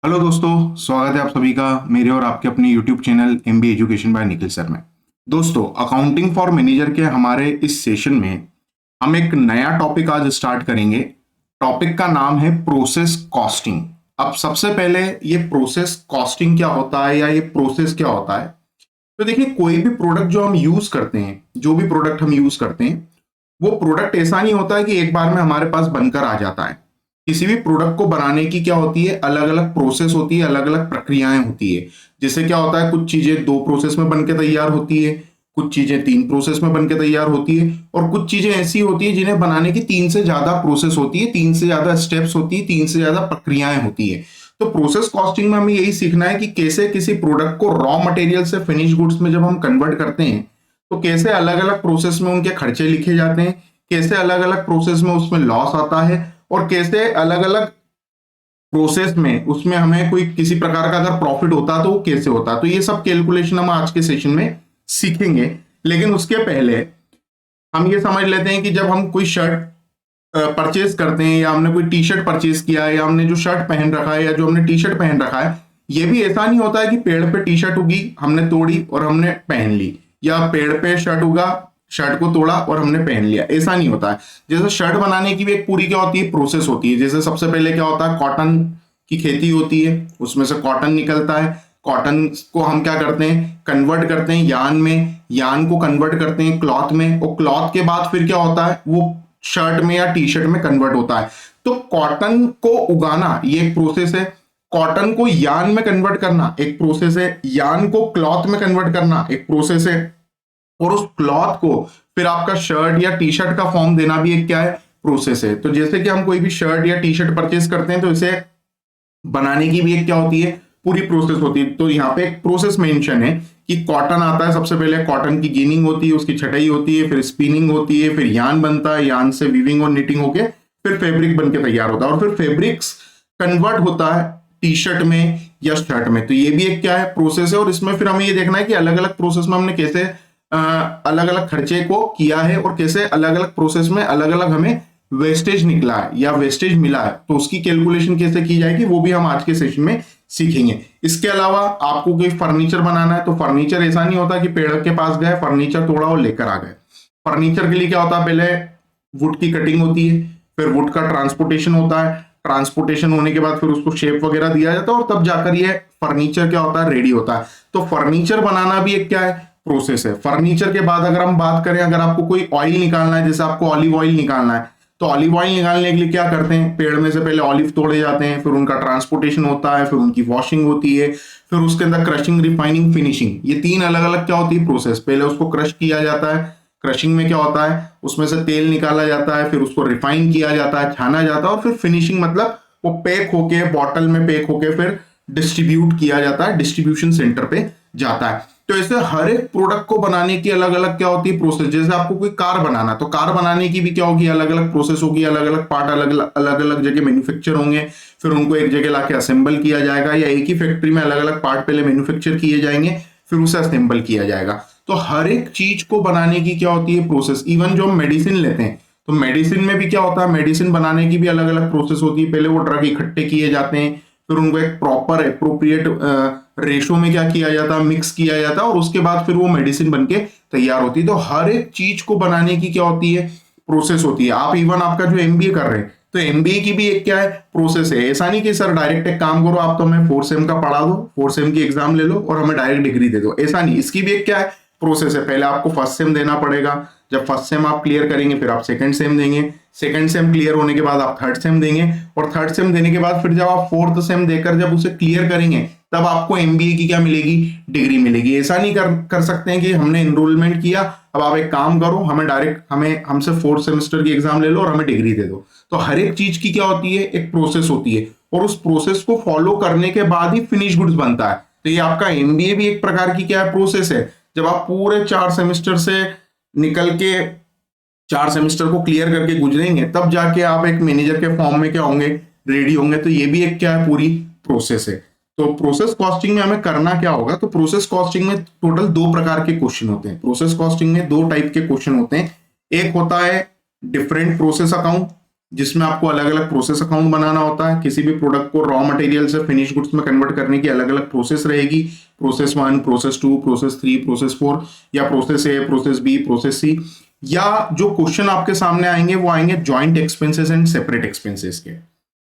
Hello दोस्तों, स्वागत है आप सभी का मेरे और आपके अपने YouTube channel MBA education by Nikhil sir में। दोस्तों, अकाउंटिंग फॉर मैनेजर के हमारे इस सेशन में हम एक नया टॉपिक आज स्टार्ट करेंगे। टॉपिक का नाम है प्रोसेस कॉस्टिंग। अब सबसे पहले ये प्रोसेस कॉस्टिंग क्या होता है या ये प्रोसेस क्या होता है, तो देखिए, कोई भी प्रोडक्ट जो हम यूज करते हैं, जो भी प्रोडक्ट हम यूज करते हैं, वो प्रोडक्ट ऐसा नहीं होता है कि एक बार में हमारे पास बनकर आ जाता है। किसी भी प्रोडक्ट को बनाने की क्या होती है, अलग अलग प्रोसेस होती है, अलग अलग प्रक्रियाएं होती है। जैसे क्या होता है, कुछ चीजें 2 प्रोसेस में बनके तैयार होती है, कुछ चीजें 3 प्रोसेस में बनके तैयार होती है, और कुछ चीजें ऐसी होती है जिन्हें बनाने की 3 से ज्यादा प्रोसेस होती है, 3 से ज्यादा स्टेप्स होती है, 3 से ज्यादा प्रक्रियाएं होती है। तो प्रोसेस कॉस्टिंग में हमें यही सीखना है कि कैसे किसी प्रोडक्ट को रॉ मटेरियल से फिनिश गुड्स में जब हम कन्वर्ट करते हैं, तो कैसे अलग अलग प्रोसेस में उनके खर्चे लिखे जाते हैं, कैसे अलग अलग प्रोसेस में उसमें लॉस आता है, और कैसे अलग अलग प्रोसेस में उसमें हमें कोई किसी प्रकार का अगर प्रॉफिट होता तो वो कैसे होता। तो ये सब कैलकुलेशन हम आज के सेशन में सीखेंगे। लेकिन उसके पहले हम ये समझ लेते हैं कि जब हम कोई शर्ट परचेज करते हैं, या हमने कोई टी शर्ट परचेज किया है, या हमने जो शर्ट पहन रखा है, या जो हमने टी शर्ट पहन रखा है, ये भी ऐसा नहीं होता है कि पेड़ पे टी शर्ट उगी, हमने तोड़ी और हमने पहन ली, या पेड़ पे शर्ट उगा, शर्ट को तोड़ा और हमने पहन लिया। ऐसा नहीं होता है। जैसे शर्ट बनाने की भी एक पूरी क्या होती है, प्रोसेस होती है। जैसे सबसे पहले क्या होता है, कॉटन की खेती होती है, उसमें से कॉटन निकलता है। कॉटन को हम क्या करते हैं, कन्वर्ट करते हैं यान में, यान को कन्वर्ट करते हैं क्लॉथ में, और क्लॉथ के बाद फिर क्या होता है, वो शर्ट में या टी शर्ट में कन्वर्ट होता है। तो कॉटन को उगाना ये एक प्रोसेस है, कॉटन को यान में कन्वर्ट करना एक प्रोसेस है, यान को क्लॉथ में कन्वर्ट करना एक प्रोसेस है, और उस क्लॉथ को फिर आपका शर्ट या टी शर्ट का फॉर्म देना भी एक क्या है, प्रोसेस है। तो जैसे कि हम कोई भी शर्ट या टी शर्ट परचेज करते हैं, तो इसे बनाने की भी एक क्या होती है, पूरी प्रोसेस होती है। तो यहाँ पे एक प्रोसेस मेंशन है कि कॉटन आता है, सबसे पहले कॉटन की गिनिंग होती है, उसकी छटाई होती है, फिर स्पिनिंग होती है, फिर यान बनता है, यान से वीविंग और निटिंग होके फिर फैब्रिक बनके तैयार होता है, और फिर फैब्रिक्स कन्वर्ट होता है टी शर्ट में या शर्ट में। तो ये भी एक क्या है, प्रोसेस है। और इसमें फिर हमें ये देखना है कि अलग अलग प्रोसेस में हमने कैसे अलग अलग खर्चे को किया है, और कैसे अलग अलग प्रोसेस में अलग अलग हमें वेस्टेज निकला है या वेस्टेज मिला है, तो उसकी कैलकुलेशन कैसे की जाएगी वो भी हम आज के सेशन में सीखेंगे। इसके अलावा आपको कोई फर्नीचर बनाना है, तो फर्नीचर ऐसा नहीं होता कि पेड़ के पास गए, फर्नीचर तोड़ा और लेकर आ गए। फर्नीचर के लिए क्या होता है, पहले वुड की कटिंग होती है, फिर वुड का ट्रांसपोर्टेशन होता है, ट्रांसपोर्टेशन होने के बाद फिर उसको शेप वगैरह दिया जाता है, और तब जाकर ये फर्नीचर क्या होता है, रेडी होता है। तो फर्नीचर बनाना भी एक क्या है, प्रोसेस है। फर्नीचर के बाद अगर हम बात करें, अगर आपको कोई ऑयल निकालना है, जैसे आपको ऑलिव ऑयल निकालना है, तो ऑलिव ऑयल निकालने के लिए क्या करते हैं, पेड़ में से पहले ऑलिव तोड़े जाते हैं, फिर उनका ट्रांसपोर्टेशन होता है, फिर उनकी वॉशिंग होती है, फिर उसके अंदर क्रशिंग, रिफाइनिंग, फिनिशिंग, ये 3 अलग अलग क्या होती है, प्रोसेस। पहले उसको क्रश किया जाता है, क्रशिंग में क्या होता है, उसमें से तेल निकाला जाता है, फिर उसको रिफाइन किया जाता है, छाना जाता है, और फिर फिनिशिंग मतलब वो पैक होके, बॉटल में पैक होके फिर डिस्ट्रीब्यूट किया जाता है, डिस्ट्रीब्यूशन सेंटर पे जाता है। तो ऐसे हर एक प्रोडक्ट को बनाने की अलग अलग क्या होती है, प्रोसेस। जैसे आपको कोई कार बनाना, तो कार बनाने की भी क्या होगी, अलग अलग प्रोसेस होगी, अलग अलग पार्ट अलग अलग जगह मैन्युफैक्चर होंगे, फिर उनको एक जगह लाके असेंबल किया जाएगा, या एक ही फैक्ट्री में अलग अलग पार्ट पहले मैन्युफैक्चर किए जाएंगे, फिर उसे असेंबल किया जाएगा। तो हर एक चीज को बनाने की क्या होती है, प्रोसेस। इवन जो हम मेडिसिन लेते हैं, तो मेडिसिन में भी क्या होता है, मेडिसिन बनाने की भी अलग अलग प्रोसेस होती है। पहले वो ड्रग इकट्ठे किए जाते हैं, फिर उनको एक प्रॉपर अप्रोप्रिएट रेशो में क्या किया जाता है, मिक्स किया जाता है, और उसके बाद फिर वो मेडिसिन बनके तैयार होती है। तो हर एक चीज को बनाने की क्या होती है, प्रोसेस होती है। आप इवन आपका जो एमबीए कर रहे हैं, तो एमबीए की भी एक क्या है, प्रोसेस है। ऐसा नहीं कि सर डायरेक्ट एक काम करो, आप तो हमें 4 सेम का पढ़ा दो, 4 सेम की एग्जाम ले लो और हमें डायरेक्ट डिग्री दे दो, ऐसा नहीं। इसकी भी एक क्या है, प्रोसेस है। पहले आपको 1st सेम देना पड़ेगा, जब 1st सेम आप क्लियर करेंगे फिर आप 2nd सेम देंगे, 2nd सेम क्लियर होने के बाद आप 3rd सेम देंगे, और 3rd सेम देने के बाद फिर जब आप 4th सेम देकर जब उसे क्लियर करेंगे, तब आपको एमबीए की क्या मिलेगी, डिग्री मिलेगी। ऐसा नहीं कर सकते हैं कि हमने एनरोलमेंट किया, अब आप एक काम करो, हमें डायरेक्ट हमसे 4th सेमेस्टर की एग्जाम ले लो और हमें डिग्री दे दो। तो हर एक चीज की क्या होती है, एक प्रोसेस होती है, और उस प्रोसेस को फॉलो करने के बाद ही फिनिश गुड्स बनता है। तो ये आपका एमबीए भी एक प्रकार की क्या है, प्रोसेस है। जब आप पूरे 4 सेमेस्टर से निकल के 4 सेमेस्टर को क्लियर करके गुजरेंगे, तब जाके आप एक मैनेजर के फॉर्म में क्या होंगे, रेडी होंगे। तो ये भी एक क्या है, पूरी प्रोसेस है। तो प्रोसेस कॉस्टिंग में हमें करना क्या होगा, तो प्रोसेस कॉस्टिंग में टोटल 2 प्रकार के क्वेश्चन होते हैं। प्रोसेस कॉस्टिंग में 2 टाइप के क्वेश्चन होते हैं। एक होता है डिफरेंट प्रोसेस अकाउंट, जिसमें आपको अलग अलग प्रोसेस अकाउंट बनाना होता है। किसी भी प्रोडक्ट को रॉ मटेरियल से फिनिश गुड्स में कन्वर्ट करने की अलग अलग प्रोसेस रहेगी, प्रोसेस 1, प्रोसेस 2, प्रोसेस 3, प्रोसेस 4, या process A, process B, process C. या जो क्वेश्चन आपके सामने आएंगे वो आएंगे joint expenses and separate expenses के,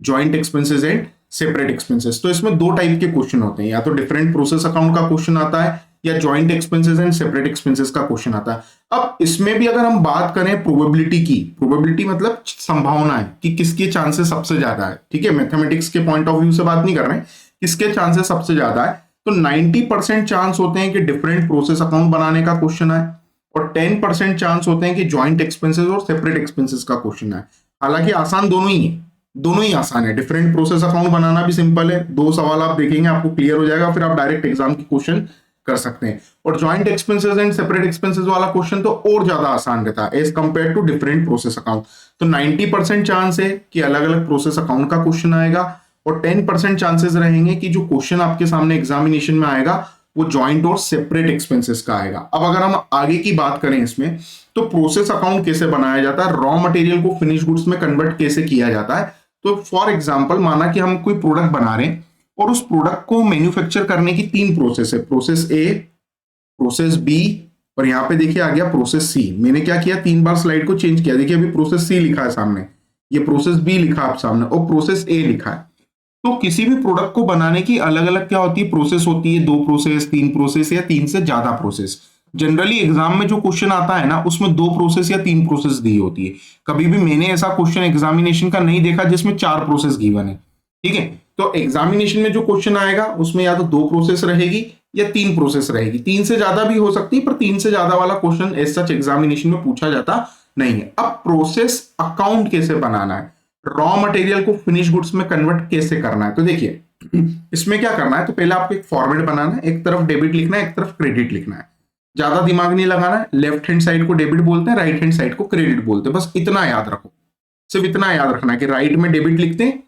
joint expenses and separate expenses. तो इसमें दो टाइप के क्वेश्चन होते हैं, या तो डिफरेंट प्रोसेस अकाउंट का क्वेश्चन आता है या joint expenses and separate expenses का क्वेश्चन आता है। अब इसमें भी अगर हम बात करें प्रोबेबिलिटी की, प्रोबेबिलिटी मतलब संभावना है कि किसके चांसेस सबसे ज्यादा है, ठीक है, मैथमेटिक्स के पॉइंट ऑफ व्यू से बात नहीं कर रहे हैं, किसके चांसेस सबसे ज्यादा है, तो 90% चांस होते हैं कि डिफरेंट प्रोसेस अकाउंट बनाने का क्वेश्चन आए, और 10% चांस होते हैं कि जॉइंट एक्सपेंसेस और सेपरेट एक्सपेंसेस का क्वेश्चन आए। हालांकि आसान दोनों ही है, दोनों ही आसान है। डिफरेंट प्रोसेस अकाउंट बनाना भी सिंपल है, 2 सवाल आप देखेंगे आपको क्लियर हो जाएगा, फिर आप डायरेक्ट एग्जाम के क्वेश्चन कर सकते हैं। और joint expenses and separate expenses वाला क्वेश्चन तो और ज्यादा आसान रहता है as compare to different process account. तो 90% चांस है कि अलग अलग प्रोसेस अकाउंट का क्वेश्चन आएगा, और 10% चांसेस रहेंगे कि जो क्वेश्चन आपके सामने एग्जामिनेशन में आएगा वो जॉइंट और सेपरेट एक्सपेंसेस का आएगा। अब अगर हम आगे की बात करें इसमें, तो प्रोसेस अकाउंट कैसे बनाया जाता है, रॉ मटेरियल को फिनिश गुड्स में कन्वर्ट कैसे किया जाता है। तो फॉर एग्जांपल माना कि हम कोई प्रोडक्ट बना रहे हैं और उस प्रोडक्ट को मैन्युफैक्चर करने की 3 प्रोसेस है, प्रोसेस ए, प्रोसेस बी, और यहां पे देखिए आ गया प्रोसेस सी। मैंने क्या किया, 3 बार स्लाइड को चेंज किया। देखिए अभी प्रोसेस सी लिखा है सामने, ये प्रोसेस बी लिखा है आप सामने, और प्रोसेस ए लिखा है। तो किसी भी प्रोडक्ट को बनाने की अलग अलग क्या होती है, प्रोसेस होती है, 2 प्रोसेस, 3 प्रोसेस, या 3 से ज्यादा प्रोसेस। जनरली एग्जाम में जो क्वेश्चन आता है ना उसमें 2 प्रोसेस या 3 प्रोसेस दी होती है। कभी भी मैंने ऐसा क्वेश्चन एग्जामिनेशन का नहीं देखा जिसमें 4 प्रोसेस गिवन है, ठीक है। तो एग्जामिनेशन में जो क्वेश्चन आएगा उसमें या तो 2 प्रोसेस रहेगी या 3 प्रोसेस रहेगी, 3 से ज्यादा भी हो सकती है, पर 3 से ज्यादा वाला क्वेश्चन एज सच एग्जामिनेशन में पूछा जाता नहीं है। अब प्रोसेस अकाउंट कैसे बनाना है, रॉ मटेरियल को फिनिश गुड्स में कन्वर्ट कैसे करना है, तो देखिए इसमें क्या करना है, तो पहले आपको एक फॉर्मेट बनाना है, एक तरफ डेबिट लिखना है, एक तरफ क्रेडिट लिखना है। ज्यादा दिमाग नहीं लगाना है, लेफ्ट हैंड साइड को डेबिट बोलते हैं, राइट हैंड साइड को क्रेडिट बोलते हैं, बस इतना याद रखो। सिर्फ इतना याद रखना है कि राइट में डेबिट लिखते हैं,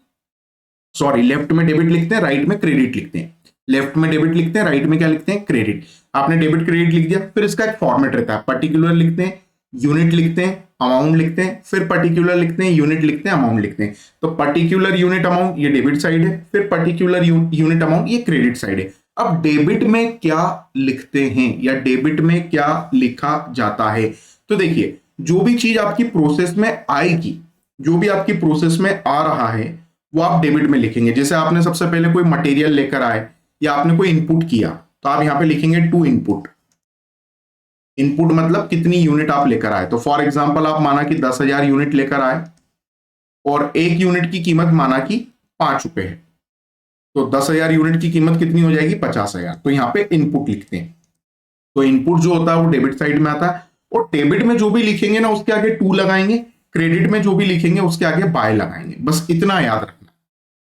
सॉरी लेफ्ट में डेबिट लिखते हैं, राइट में क्रेडिट लिखते हैं। लेफ्ट में डेबिट लिखते हैं, राइट में क्या लिखते हैं, क्रेडिट। आपने डेबिट क्रेडिट लिख दिया, फिर इसका एक फॉर्मेट रहता है, पर्टिकुलर लिखते हैं, यूनिट लिखते हैं, अमाउंट लिखते हैं, फिर पर्टिकुलर लिखते हैं, यूनिट लिखते हैं, अमाउंट लिखते हैं। तो पर्टिकुलर यूनिट अमाउंट ये डेबिट साइड है, फिर पर्टिकुलर यूनिट अमाउंट ये क्रेडिट साइड है। अब डेबिट में क्या लिखते हैं या डेबिट में क्या लिखा जाता है, तो देखिए जो भी चीज आपकी प्रोसेस में आएगी, जो भी आपकी प्रोसेस में आ रहा है वो आप डेबिट में लिखेंगे। जैसे आपने सबसे पहले कोई मटेरियल लेकर आए या आपने कोई इनपुट किया, तो आप यहां पे लिखेंगे टू इनपुट। इनपुट मतलब कितनी यूनिट आप लेकर आए। तो फॉर एग्जांपल आप माना कि 10,000 यूनिट लेकर आए और एक यूनिट की कीमत माना कि 5 रुपए है, तो 10,000 यूनिट की कीमत कितनी हो जाएगी, 50,000। तो यहां पे इनपुट लिखते हैं। तो इनपुट जो होता है वो डेबिट साइड में आता है, और डेबिट में जो भी लिखेंगे ना उसके आगे टू लगाएंगे, क्रेडिट में जो भी लिखेंगे उसके आगे बाय लगाएंगे। बस इतना याद रखना,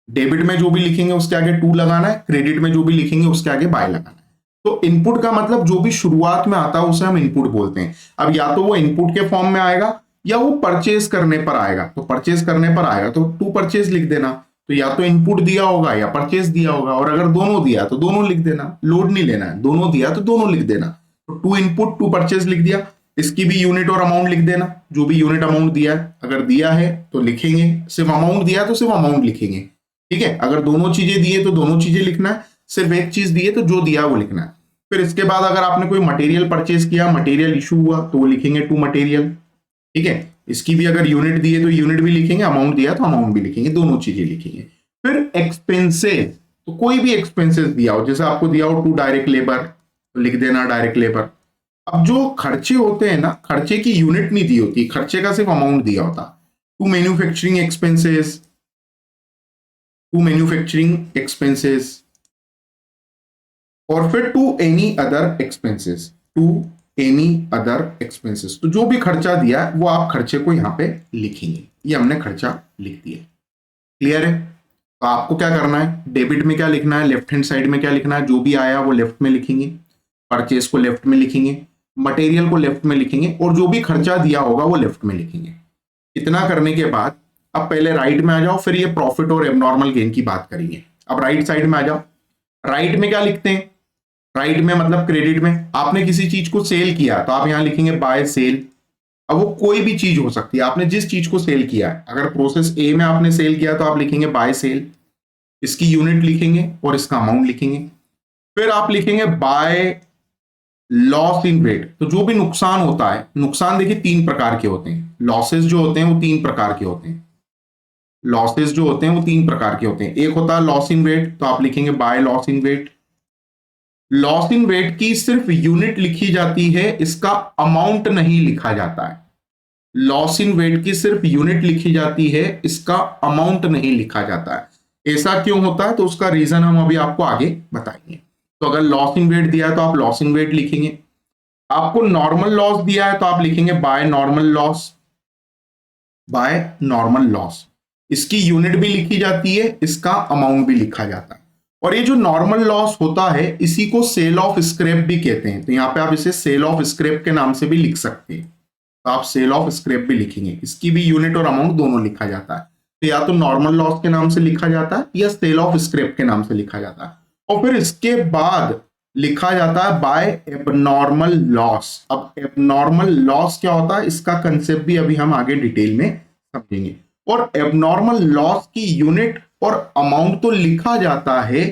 डेबिट में जो भी लिखेंगे उसके आगे टू लगाना है, क्रेडिट में जो भी लिखेंगे उसके आगे बाय लगाना है। तो इनपुट का मतलब जो भी शुरुआत में आता है उसे हम इनपुट बोलते हैं। अब या तो वो इनपुट के फॉर्म में आएगा या वो परचेज करने पर आएगा। तो परचेज करने पर आएगा तो टू परचेज लिख देना, तो या तो इनपुट दिया होगा या परचेज दिया होगा, और अगर दोनों दिया तो दोनों लिख देना, लोड नहीं लेना है, दोनों दिया तो दोनों लिख देना। तो टू इनपुट टू परचेज लिख दिया, इसकी भी यूनिट और अमाउंट लिख देना, जो भी यूनिट अमाउंट दिया है, अगर दिया है तो लिखेंगे, सिर्फ अमाउंट दिया है तो सिर्फ अमाउंट लिखेंगे, ठीक है। अगर दोनों चीजें दी है तो दोनों चीजें लिखना है, सिर्फ एक चीज दी है तो जो दिया वो लिखना है। फिर इसके बाद अगर आपने कोई मटेरियल परचेज किया, मटेरियल इशू हुआ, तो वो लिखेंगे टू मटेरियल, ठीक है। इसकी भी अगर यूनिट दी है तो यूनिट भी लिखेंगे, अमाउंट दिया तो अमाउंट भी लिखेंगे, दोनों चीजें लिखेंगे। फिर एक्सपेंसेस, तो कोई भी एक्सपेंसेस दिया हो, जैसे आपको दिया हो टू डायरेक्ट लेबर, तो लिख देना डायरेक्ट लेबर। अब जो खर्चे होते हैं ना, खर्चे की यूनिट नहीं दी होती, खर्चे का सिर्फ अमाउंट दिया होता। To manufacturing expenses, to manufacturing expenses, और फिर to any other expenses, to any other expenses. तो जो भी खर्चा दिया है वो आप खर्चे को यहां पे लिखेंगे। ये हमने खर्चा लिख दिया, क्लियर है। तो आपको क्या करना है, डेबिट में क्या लिखना है, लेफ्ट हैंड साइड में क्या लिखना है, जो भी आया वो लेफ्ट में लिखेंगे, परचेज को लेफ्ट में लिखेंगे, मटेरियल को लेफ्ट में लिखेंगे, और जो भी खर्चा दिया होगा वो लेफ्ट में लिखेंगे। इतना करने के बाद अब पहले राइट में आ जाओ, फिर ये प्रॉफिट और एबनॉर्मल गेन की बात करेंगे। अब राइट साइड में आ जाओ, राइट में क्या लिखते हैं, राइट में मतलब क्रेडिट में आपने किसी चीज को सेल किया तो आप यहां लिखेंगे बाय सेल, अब वो कोई भी चीज हो सकती है, आपने जिस चीज को सेल किया है। अगर प्रोसेस ए में आपने सेल किया तो आप लिखेंगे बाय सेल, इसकी यूनिट लिखेंगे और इसका अमाउंट लिखेंगे। फिर आप लिखेंगे बाय लॉस इन वेट। तो जो भी नुकसान होता है, नुकसान देखिए 3 प्रकार के होते हैं, लॉसेस जो होते हैं वो 3 प्रकार के होते हैं। लॉसेस जो होते हैं वो 3 प्रकार के होते हैं। एक होता है लॉस इन वेट, तो आप लिखेंगे by loss in weight. Loss in weight की सिर्फ यूनिट लिखी जाती है, इसका अमाउंट नहीं लिखा जाता है। लॉस इन वेट की सिर्फ यूनिट लिखी जाती है, इसका अमाउंट नहीं लिखा जाता है। ऐसा क्यों होता है तो उसका रीजन हम अभी आपको आगे बताएंगे। तो अगर लॉस इन वेट दिया है तो आप लॉस इन वेट लिखेंगे। आपको नॉर्मल लॉस दिया है तो आप लिखेंगे by normal loss, by normal loss. इसकी यूनिट भी लिखी जाती है, इसका अमाउंट भी लिखा जाता है। और ये जो नॉर्मल लॉस होता है इसी को सेल ऑफ स्क्रैप भी कहते हैं। तो यहां पे आप इसे सेल ऑफ स्क्रैप के नाम से भी लिख सकते हैं। तो आप सेल ऑफ स्क्रैप भी लिखेंगे, इसकी भी यूनिट और अमाउंट दोनों लिखा जाता है। तो या तो नॉर्मल लॉस के नाम से लिखा जाता है या सेल ऑफ स्क्रैप के नाम से लिखा जाता है। और फिर इसके बाद लिखा जाता है बाय एबनॉर्मल लॉस। अब एबनॉर्मल लॉस क्या होता है इसका कंसेप्ट भी अभी हम आगे डिटेल में समझेंगे। और एबनॉर्मल लॉस की यूनिट और अमाउंट तो लिखा जाता है,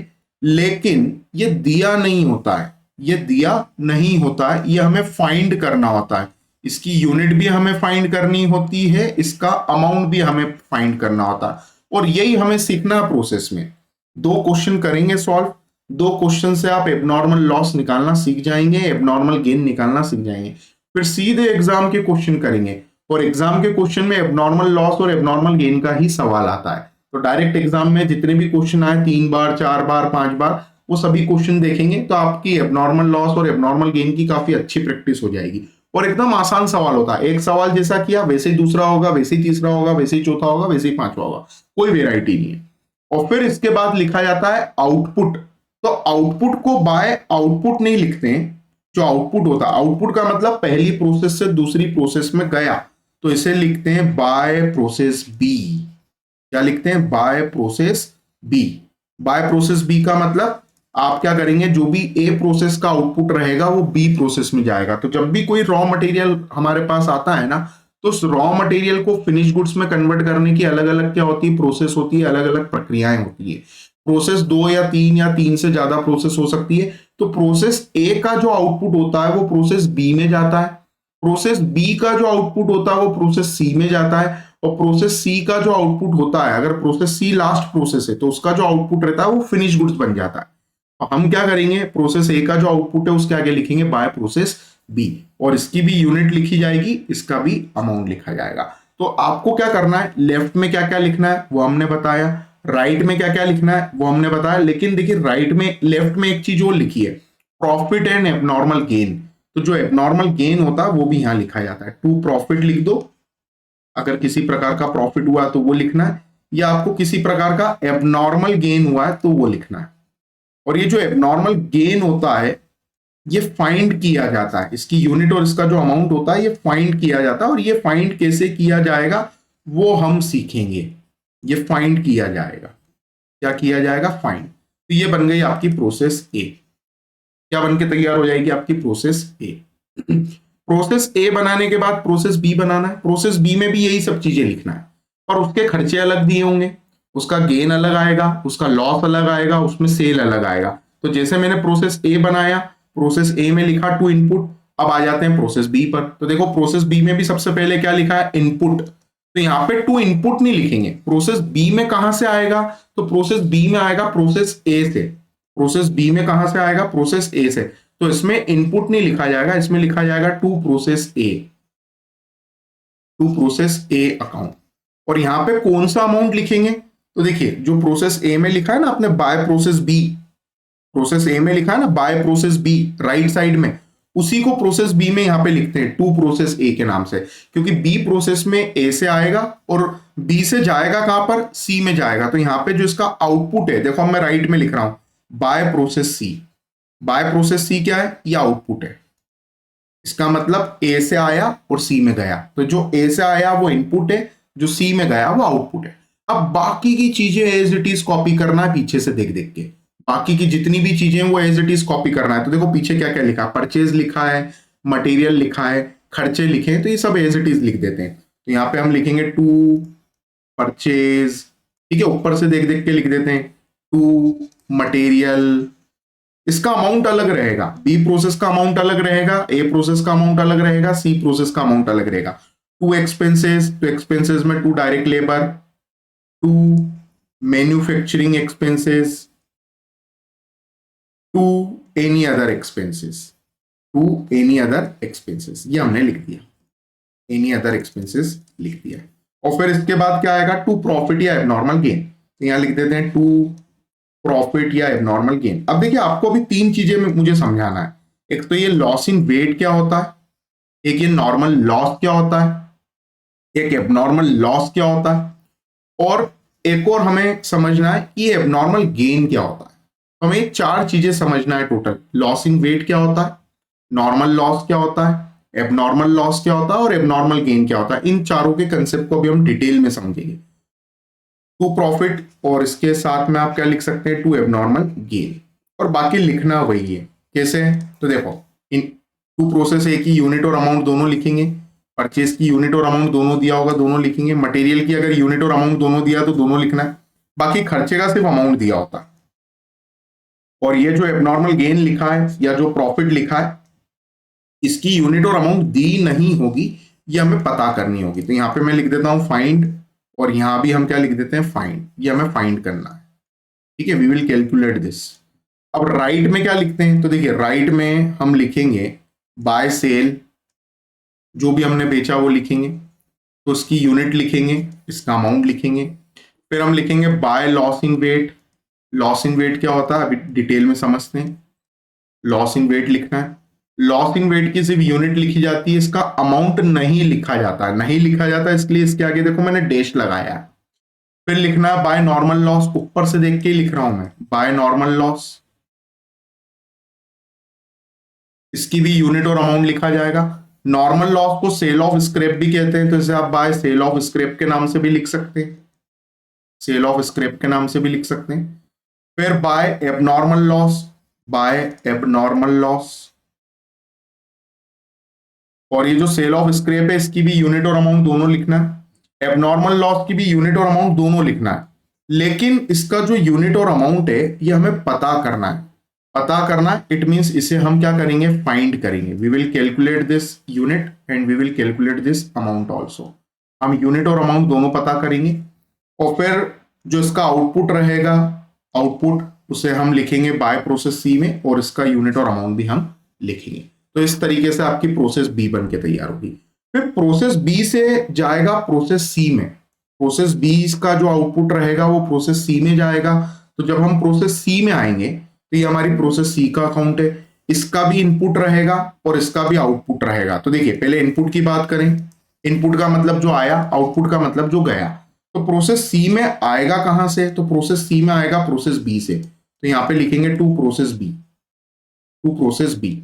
लेकिन ये दिया नहीं होता है, ये दिया नहीं होता है, ये हमें फाइंड करना होता है। इसकी यूनिट भी हमें फाइंड करनी होती है, इसका अमाउंट भी हमें फाइंड करना होता है। और यही हमें सीखना है प्रोसेस में। 2 क्वेश्चन करेंगे सॉल्व, 2 क्वेश्चन से आप एबनॉर्मल लॉस निकालना सीख जाएंगे, एबनॉर्मल गेन निकालना सीख जाएंगे। फिर सीधे एग्जाम के क्वेश्चन करेंगे, और एग्जाम के क्वेश्चन में एबनॉर्मल लॉस और एबनॉर्मल गेन का ही सवाल आता है। तो डायरेक्ट एग्जाम में जितने भी क्वेश्चन आए 3 बार 4 बार 5 बार, वो सभी क्वेश्चन देखेंगे तो आपकी एबनॉर्मल लॉस और एबनॉर्मल गेन की काफी अच्छी प्रैक्टिस हो जाएगी। और एकदम आसान सवाल होता है, एक सवाल जैसा किया वैसे ही दूसरा होगा, वैसे ही तीसरा होगा, वैसे ही चौथा होगा, वैसे ही 5वां होगा, कोई वेराइटी नहीं है। और फिर इसके बाद लिखा जाता है आउटपुट। तो आउटपुट को बाय आउटपुट नहीं लिखते हैं। जो आउटपुट होता है, आउटपुट का मतलब पहली प्रोसेस से दूसरी प्रोसेस में गया, तो इसे लिखते हैं बाय प्रोसेस बी। क्या लिखते हैं? By process B. By process B का मतलब आप क्या करेंगे, जो भी ए प्रोसेस का आउटपुट रहेगा वो बी प्रोसेस में जाएगा। तो जब भी कोई रॉ मटेरियल हमारे पास आता है ना, तो उस रॉ मटेरियल को फिनिश गुड्स में कन्वर्ट करने की अलग अलग क्या होती है, प्रोसेस होती है, अलग अलग प्रक्रियाएं होती है। प्रोसेस 2 या 3 या 3 से ज्यादा प्रोसेस हो सकती है। तो प्रोसेस ए का जो आउटपुट होता है वो प्रोसेस बी में जाता है, प्रोसेस बी का जो आउटपुट होता है वो प्रोसेस सी में जाता है, और प्रोसेस सी का जो आउटपुट होता है, अगर प्रोसेस सी लास्ट प्रोसेस है तो उसका जो आउटपुट रहता है वो फिनिश गुड्स बन जाता है। हम क्या करेंगे, प्रोसेस ए का जो आउटपुट है उसके आगे लिखेंगे बाय प्रोसेस बी, और इसकी भी यूनिट लिखी जाएगी, इसका भी अमाउंट लिखा जाएगा। तो आपको क्या करना है, लेफ्ट में क्या क्या लिखना है वो हमने बताया, राइट में क्या क्या लिखना है वो हमने बताया। लेकिन देखिए राइट में, लेफ्ट में एक चीज और लिखी है, प्रॉफिट एंड एबनॉर्मल गेन। तो जो एबनॉर्मल गेन होता है वो भी यहां लिखा जाता है। टू प्रॉफिट लिख दो, अगर किसी प्रकार का प्रॉफिट हुआ है तो वो लिखना है, या आपको किसी प्रकार का एबनॉर्मल गेन हुआ है तो वो लिखना है। और ये जो एबनॉर्मल गेन होता है ये फाइंड किया जाता है, इसकी यूनिट और इसका जो अमाउंट होता है ये फाइंड किया जाता है। और ये फाइंड कैसे किया जाएगा वो हम सीखेंगे। ये फाइंड किया जाएगा, क्या किया जाएगा, फाइंड। तो ये बन गई आपकी प्रोसेस ए। क्या बन के तैयार हो जाएगी आपकी प्रोसेस ए। प्रोसेस ए बनाने के बाद प्रोसेस बी बनाना है। प्रोसेस बी में भी यही सब चीजें लिखना है, और उसके खर्चे अलग दिए होंगे, उसका गेन अलग आएगा, उसका लॉस अलग आएगा, उसमें सेल अलग आएगा। तो जैसे मैंने प्रोसेस ए बनाया, प्रोसेस ए में लिखा टू इनपुट। अब आ जाते हैं प्रोसेस बी पर। तो देखो प्रोसेस बी में भी सबसे पहले क्या लिखा है, इनपुट। तो यहाँ पे टू इनपुट नहीं लिखेंगे। प्रोसेस बी में कहां से आएगा, तो प्रोसेस बी में आएगा प्रोसेस ए से। प्रोसेस बी में कहां से आएगा, प्रोसेस ए से। तो इसमें इनपुट नहीं लिखा जाएगा, इसमें लिखा जाएगा to process A, to process A account. और यहां पे कौन सा अमाउंट लिखेंगे, तो देखिए जो प्रोसेस ए में लिखा है ना आपने by process B, process A में लिखा है ना by process B right side में, उसी को प्रोसेस बी में यहां पे लिखते हैं टू प्रोसेस ए के नाम से। क्योंकि बी प्रोसेस में ए से आएगा और बी से जाएगा कहां पर, सी में जाएगा। तो यहां पे जो इसका आउटपुट है, देखो मैं राइट में लिख रहा हूं by process C. By process C क्या है, ये आउटपुट है। इसका मतलब ए से आया और सी में गया। तो जो ए से आया वो इनपुट है, जो सी में गया वो आउटपुट है। अब बाकी की चीजें एज इट इज कॉपी करना है पीछे से देख देख के। बाकी की जितनी भी चीजें वो एज इट इज कॉपी करना है। तो देखो पीछे क्या क्या लिखा है, परचेज लिखा है, मटेरियल लिखा है, खर्चे लिखें तो ये सब एज इट इज लिख देते हैं। तो यहाँ पे हम लिखेंगे टू परचेज, ठीक है, ऊपर से देख देख के लिख देते हैं टू मटेरियल। इसका अमाउंट अलग रहेगा, बी प्रोसेस का अमाउंट अलग रहेगा, ए प्रोसेस का अमाउंट अलग रहेगा, सी प्रोसेस का अमाउंट अलग रहेगा। टू एक्सपेंसेस, तो एक्सपेंसेस में to direct labour, to manufacturing expenses, to any other expenses, to any other expenses, ये हमने लिख दिया, एनी अदर एक्सपेंसेस लिख दिया। और फिर इसके बाद क्या आएगा, टू प्रॉफिट या एबनॉर्मल गेन, तो यहां लिख देते हैं टू प्रॉफिट या एबनॉर्मल गेन। अब देखिए आपको अभी तीन चीजें मुझे समझाना है, एक तो ये लॉस इन वेट क्या होता है, एक ये नॉर्मल लॉस क्या होता है, एक एबनॉर्मल लॉस क्या होता है, और एक और हमें समझना है कि ये एबनॉर्मल गेन क्या होता है। तो हमें चार चीजें समझना है टोटल, लॉस इन वेट क्या होता है, नॉर्मल लॉस क्या होता है, एबनॉर्मल लॉस क्या होता है और एबनॉर्मल गेन क्या होता है। इन चारों के कंसेप्ट को अभी हम डिटेल में समझेंगे। टू प्रॉफिट और इसके साथ में आप क्या लिख सकते हैं, टू एबनॉर्मल गेन, और बाकी लिखना वही है। कैसे, तो देखो इन टू प्रोसेस एक ही यूनिट और अमाउंट दोनों लिखेंगे, परचेज की यूनिट और अमाउंट दोनों दिया होगा दोनों लिखेंगे, मटेरियल की अगर यूनिट और अमाउंट दोनों दिया तो दोनों लिखना है, बाकी खर्चे का सिर्फ अमाउंट दिया होता है। और ये जो एबनॉर्मल गेन लिखा है या जो प्रॉफिट लिखा है, इसकी यूनिट और अमाउंट दी नहीं होगी, ये हमें पता करनी होगी। तो यहां पे मैं लिख देता हूं फाइंड, और यहां भी हम क्या लिख देते हैं, फाइंड, ये हमें फाइंड करना है, ठीक है, वी विल कैलकुलेट दिस। अब राइट में क्या लिखते हैं, तो देखिए राइट में हम लिखेंगे बाय सेल, जो भी हमने बेचा वो लिखेंगे, तो उसकी यूनिट लिखेंगे, इसका अमाउंट लिखेंगे। फिर हम लिखेंगे by loss in weight, loss in weight क्या होता है अभी डिटेल में समझते हैं। लॉस इन वेट लिखना है, लॉस इन वेट की सिर्फ यूनिट लिखी जाती है, इसका अमाउंट नहीं लिखा जाता है, नहीं लिखा जाता है इसलिए इसके आगे देखो मैंने डैश लगाया है। फिर लिखना है बाय नॉर्मल लॉस, ऊपर से देख के ही लिख रहा हूं मैं, बाय नॉर्मल लॉस, इसकी भी यूनिट और अमाउंट लिखा जाएगा। नॉर्मल लॉस को सेल ऑफ स्क्रैप भी कहते हैं, तो इसे आप बाय सेल ऑफ स्क्रैप के नाम से भी लिख सकते हैं, सेल ऑफ स्क्रैप के नाम से भी लिख सकते हैं। फिर by abnormal loss, by abnormal loss, और ये जो सेल ऑफ स्क्रैप है इसकी भी यूनिट और अमाउंट दोनों लिखना है, एबनॉर्मल लॉस की भी यूनिट और अमाउंट दोनों लिखना है। लेकिन इसका जो यूनिट और अमाउंट है ये हमें पता करना है, पता करना इट मींस इसे हम क्या करेंगे, फाइंड करेंगे। We will calculate this unit and we will calculate this amount also. हम यूनिट और अमाउंट दोनों पता करेंगे, और फिर जो इसका आउटपुट रहेगा, आउटपुट उसे हम लिखेंगे बाय प्रोसेस सी में, और इसका यूनिट और अमाउंट भी हम लिखेंगे। तो इस तरीके से आपकी प्रोसेस बी बन के तैयार होगी। फिर प्रोसेस बी से जाएगा प्रोसेस सी में, प्रोसेस बी का जो आउटपुट रहेगा वो प्रोसेस सी में जाएगा। तो जब हम प्रोसेस सी में आएंगे तो ये हमारी प्रोसेस सी का अकाउंट है, इसका भी इनपुट रहेगा और इसका भी आउटपुट रहेगा। तो देखिए पहले इनपुट की बात करें, इनपुट का मतलब जो आया, आउटपुट का मतलब जो गया। तो प्रोसेस सी में आएगा कहां से, तो प्रोसेस सी में आएगा प्रोसेस बी से। तो यहां पे लिखेंगे to process B, to process B,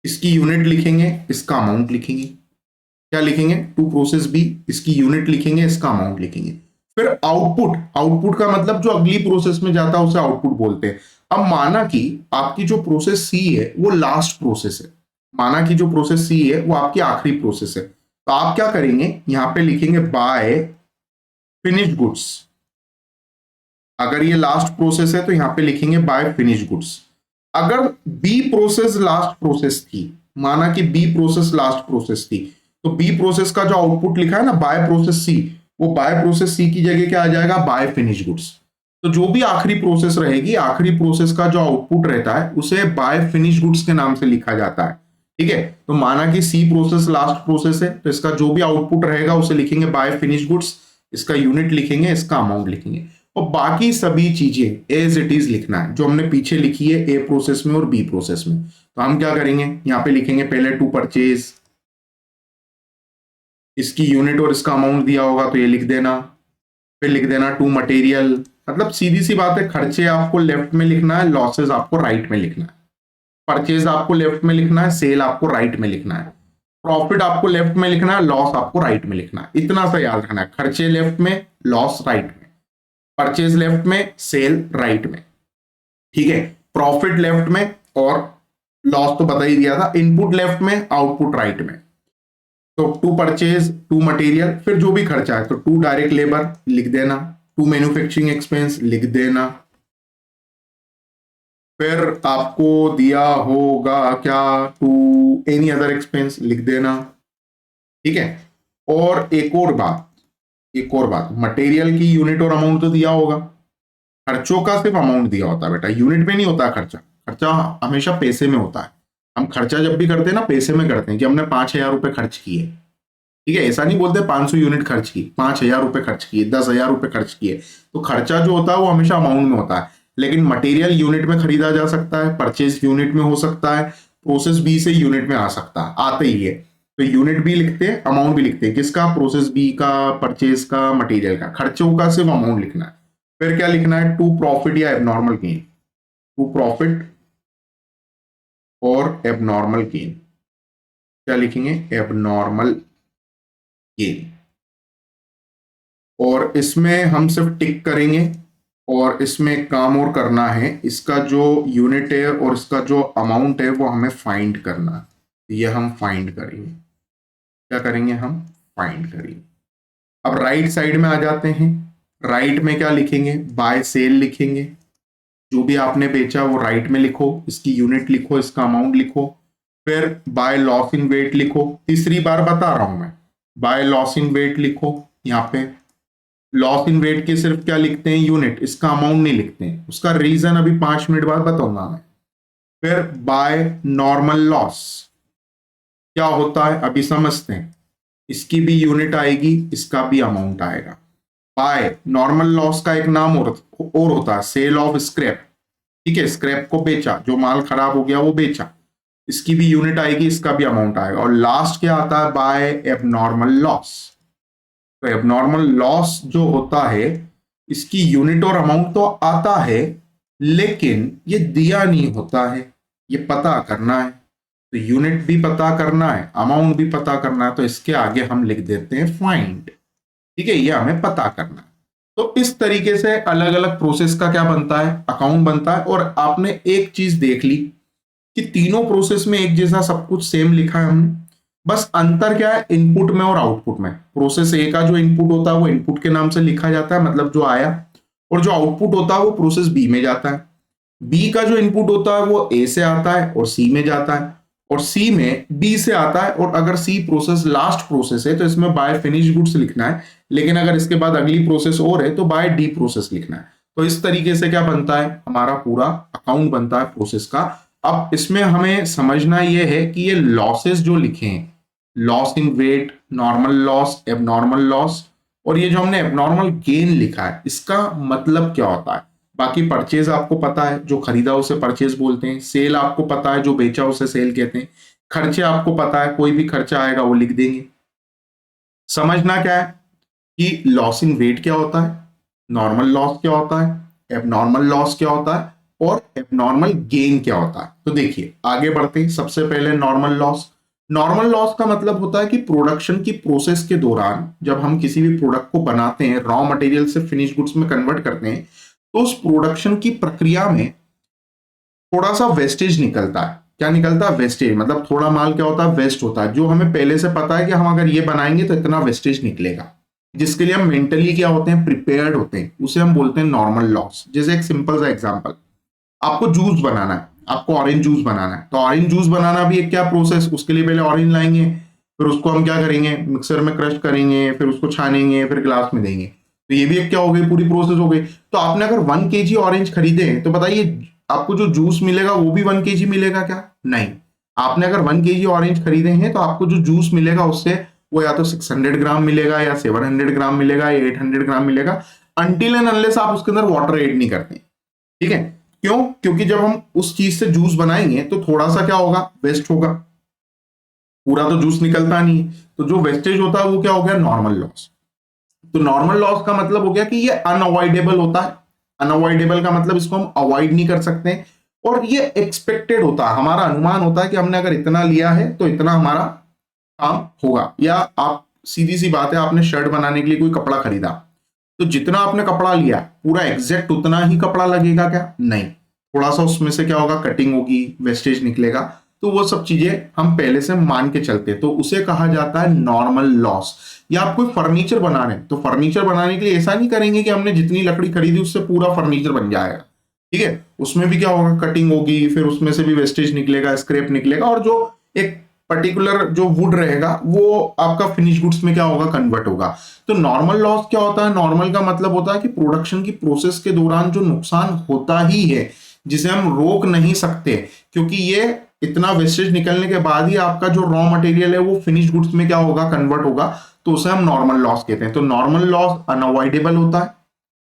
इसकी यूनिट लिखेंगे, इसका अमाउंट लिखेंगे। क्या लिखेंगे, टू प्रोसेस बी, इसकी यूनिट लिखेंगे, इसका अमाउंट लिखेंगे। फिर आउटपुट, आउटपुट का मतलब जो अगली प्रोसेस में जाता है उसे आउटपुट बोलते हैं। अब माना कि आपकी जो प्रोसेस सी है वो लास्ट प्रोसेस है, माना कि जो प्रोसेस सी है वो आपकी आखिरी प्रोसेस है, तो आप क्या करेंगे, यहां पे लिखेंगे बाय फिनिश्ड गुड्स। अगर ये लास्ट प्रोसेस है तो यहां पे लिखेंगे बाय फिनिश्ड गुड्स। अगर बी प्रोसेस लास्ट प्रोसेस थी, माना कि बी प्रोसेस लास्ट प्रोसेस थी, तो बी प्रोसेस का जो आउटपुट लिखा है ना बाय प्रोसेस सी, वो बाय प्रोसेस सी की जगह क्या आ जाएगा, बाय फिनिश गुड्स। तो जो भी आखिरी प्रोसेस रहेगी, आखिरी प्रोसेस का जो आउटपुट रहता है उसे बाय फिनिश गुड्स के नाम से लिखा जाता है, ठीक है। तो माना कि सी प्रोसेस लास्ट प्रोसेस है, तो इसका जो भी आउटपुट रहेगा उसे लिखेंगे बाय फिनिश गुड्स, इसका यूनिट लिखेंगे, इसका अमाउंट लिखेंगे, और बाकी सभी चीजें एज इट इज लिखना है जो हमने पीछे लिखी है ए प्रोसेस में और बी प्रोसेस में। तो हम क्या करेंगे, यहां पे लिखेंगे पहले टू परचेज, इसकी यूनिट और इसका अमाउंट दिया होगा तो ये लिख देना। फिर लिख देना टू मटेरियल, मतलब सीधी सी बात है, खर्चे आपको लेफ्ट में लिखना है, लॉसेज आपको राइट में लिखना है। परचेज आपको लेफ्ट में लिखना है, सेल आपको राइट में लिखना है। प्रॉफिट आपको लेफ्ट में लिखना है, लॉस आपको राइट में लिखना है। इतना सा याद रखना है, खर्चे लेफ्ट में, लॉस राइट में, परचेज लेफ्ट में, सेल राइट में, ठीक है, प्रॉफिट लेफ्ट में और लॉस तो बता ही दिया था, इनपुट लेफ्ट में आउटपुट राइट में। तो टू परचेज टू मटेरियल, फिर जो भी खर्चा है तो टू डायरेक्ट लेबर लिख देना, टू मैन्युफैक्चरिंग एक्सपेंस लिख देना, फिर आपको दिया होगा क्या, टू एनी अदर एक्सपेंस लिख देना, ठीक है। और एक और बात, मटेरियल की यूनिट और अमाउंट तो दिया होगा, खर्चों का सिर्फ अमाउंट दिया होता है बेटा, यूनिट में नहीं होता खर्चा। खर्चा हमेशा पैसे में होता है। हम खर्चा जब भी करते हैं ना पैसे में करते हैं, कि हमने 5,000 रुपए खर्च किए, ठीक है। ऐसा नहीं बोलते 500 यूनिट खर्च की, 5,000 रुपए खर्च किए, 10,000 रुपए खर्च किए, तो खर्चा जो होता है वो हमेशा अमाउंट में होता है। लेकिन मटेरियल यूनिट में खरीदा जा सकता है, परचेज यूनिट में हो सकता है, प्रोसेस बी से यूनिट में आ सकता है, आते ही है। तो यूनिट भी लिखते हैं, अमाउंट भी लिखते हैं, किसका, प्रोसेस बी का, परचेज का, मटेरियल का। खर्चों का सिर्फ अमाउंट लिखना है। फिर क्या लिखना है, टू प्रॉफिट या एबनॉर्मल गेन, टू प्रॉफिट और एबनॉर्मल गेन। क्या लिखेंगे, एबनॉर्मल गेन। और इसमें हम सिर्फ टिक करेंगे, और इसमें एक काम और करना है, इसका जो यूनिट है और इसका जो अमाउंट है वो हमें फाइंड करना है। ये हम फाइंड करेंगे। क्या करेंगे, हम फाइंड करेंगे। अब राइट साइड में आ जाते हैं। राइट में क्या लिखेंगे, बाय सेल लिखेंगे। जो भी आपने बेचा वो राइट में लिखो, इसकी यूनिट लिखो, इसका अमाउंट लिखो। फिर बाय लॉस इन वेट लिखो, तीसरी बार बता रहा हूं मैं, बाय लॉस इन वेट लिखो। यहां पे लॉस इन वेट के सिर्फ क्या लिखते हैं, यूनिट, इसका अमाउंट नहीं लिखते हैं। उसका रीजन अभी 5 मिनट बाद बताऊंगा मैं। फिर बाय नॉर्मल लॉस क्या होता है अभी समझते हैं। इसकी भी यूनिट आएगी, इसका भी अमाउंट आएगा। बाय नॉर्मल लॉस का एक नाम और होता है, सेल ऑफ स्क्रैप, ठीक है। स्क्रैप को बेचा, जो माल खराब हो गया वो बेचा, इसकी भी यूनिट आएगी, इसका भी अमाउंट आएगा। और लास्ट क्या आता है, बाय एबनॉर्मल लॉस। तो एबनॉर्मल लॉस जो होता है, इसकी यूनिट और अमाउंट तो आता है, लेकिन ये दिया नहीं होता है, ये पता करना है। तो यूनिट भी पता करना है, अमाउंट भी पता करना है, तो इसके आगे हम लिख देते हैं फाइंड, ठीक है। ये हमें पता करना है। तो इस तरीके से अलग अलग प्रोसेस का क्या बनता है, अकाउंट बनता है। और आपने एक चीज देख ली कि तीनों प्रोसेस में एक जैसा सब कुछ सेम लिखा है हमने, बस अंतर क्या है, इनपुट में और आउटपुट में। प्रोसेस ए का जो इनपुट होता है वो इनपुट के नाम से लिखा जाता है, मतलब जो आया, और जो आउटपुट होता है वो प्रोसेस बी में जाता है। बी का जो इनपुट होता है वो ए से आता है और सी में जाता है, और सी में बी से आता है। और अगर सी प्रोसेस लास्ट प्रोसेस है तो इसमें बाय फिनिश गुड्स लिखना है, लेकिन अगर इसके बाद अगली प्रोसेस और है तो बाय डी प्रोसेस लिखना है। तो इस तरीके से क्या बनता है, हमारा पूरा अकाउंट बनता है प्रोसेस का। अब इसमें हमें समझना यह है कि ये लॉसेस जो लिखे हैं, loss in weight, normal loss, abnormal loss, और ये जो हमने एबनॉर्मल गेन लिखा है, इसका मतलब क्या होता है। बाकी परचेज आपको पता है, जो खरीदा उसे परचेज बोलते हैं। सेल आपको पता है, जो बेचा उसे सेल कहते हैं। खर्चे आपको पता है, कोई भी खर्चा आएगा वो लिख देंगे। समझना क्या है कि लॉस इन वेट क्या होता है, नॉर्मल लॉस क्या होता है, एबनॉर्मल लॉस क्या होता है, और एबनॉर्मल गेन क्या होता है। तो देखिए आगे बढ़ते हैं। सबसे पहले नॉर्मल लॉस। नॉर्मल लॉस का मतलब होता है कि प्रोडक्शन की प्रोसेस के दौरान जब हम किसी भी प्रोडक्ट को बनाते हैं, रॉ मटेरियल से फिनिश गुड्स में कन्वर्ट करते हैं, तो उस प्रोडक्शन की प्रक्रिया में थोड़ा सा वेस्टेज निकलता है। क्या निकलता है, वेस्टेज। मतलब थोड़ा माल क्या होता है, वेस्ट होता है, जो हमें पहले से पता है कि हम अगर ये बनाएंगे तो इतना वेस्टेज निकलेगा, जिसके लिए हम मेंटली क्या होते हैं, प्रिपेयर्ड होते हैं। उसे हम बोलते हैं नॉर्मल लॉस। जैसे एक सिंपल सा एग्जांपल, आपको जूस बनाना है, आपको ऑरेंज जूस बनाना है, तो ऑरेंज जूस बनाना भी एक क्या प्रोसेस, उसके लिए पहले ऑरेंज लाएंगे, फिर उसको हम क्या करेंगे, मिक्सर में क्रश करेंगे, फिर उसको छानेंगे, फिर ग्लास में देंगे। तो ये भी एक क्या हो गई, पूरी प्रोसेस हो गई। तो आपने अगर 1 kg ऑरेंज खरीदे तो बताइए आपको जो जूस मिलेगा वो भी 1 kg मिलेगा क्या, नहीं। आपने अगर 1 kg ऑरेंज खरीदे हैं तो आपको जो जूस मिलेगा उससे वो या तो 600 ग्राम मिलेगा, या 700 ग्राम मिलेगा, या 800 ग्राम मिलेगा, अनटिल एंड अनलेस आप उसके अंदर वाटर ऐड नहीं करते, ठीक है। क्यों, क्योंकि जब हम उस चीज से जूस बनाएंगे तो थोड़ा सा क्या होगा, वेस्ट होगा, पूरा तो जूस निकलता नहीं है। तो जो वेस्टेज होता है वो क्या हो गया, नॉर्मल लॉस। तो नॉर्मल लॉस का मतलब हो गया कि ये अनअवॉइडेबल होता है। अनअवॉइडेबल का मतलब इसको हम अवॉइड नहीं कर सकते, और ये एक्सपेक्टेड होता है, हमारा अनुमान होता है कि हमने अगर इतना लिया है तो इतना हमारा काम होगा। या आप सीधी सी बात है, आपने शर्ट बनाने के लिए कोई कपड़ा खरीदा, तो जितना आपने कपड़ा लिया पूरा एग्जैक्ट उतना ही कपड़ा लगेगा क्या, नहीं। थोड़ा सा उसमें से क्या होगा, कटिंग होगी, वेस्टेज निकलेगा, तो वो सब चीजें हम पहले से मान के चलते हैं, तो उसे कहा जाता है नॉर्मल लॉस। या आप कोई फर्नीचर बना रहे हैं तो फर्नीचर बनाने के लिए ऐसा नहीं करेंगे कि हमने जितनी लकड़ी खरीदी उससे पूरा फर्नीचर बन जाएगा, ठीक है, उसमें भी क्या होगा, कटिंग होगी, फिर उसमें से भी वेस्टेज निकलेगा, स्क्रैप निकलेगा, और जो एक पर्टिकुलर जो वुड रहेगा वो आपका फिनिश गुड्स में क्या होगा, कन्वर्ट होगा। तो नॉर्मल लॉस क्या होता है, नॉर्मल का मतलब होता है कि प्रोडक्शन की प्रोसेस के दौरान जो नुकसान होता ही है, जिसे हम रोक नहीं सकते, क्योंकि ये इतना वेस्टेज निकलने के बाद ही आपका जो रॉ मटेरियल है वो फिनिश गुड्स में क्या होगा, कन्वर्ट होगा, तो उसे हम नॉर्मल लॉस कहते हैं। तो नॉर्मल लॉस अनअवॉइडेबल होता है,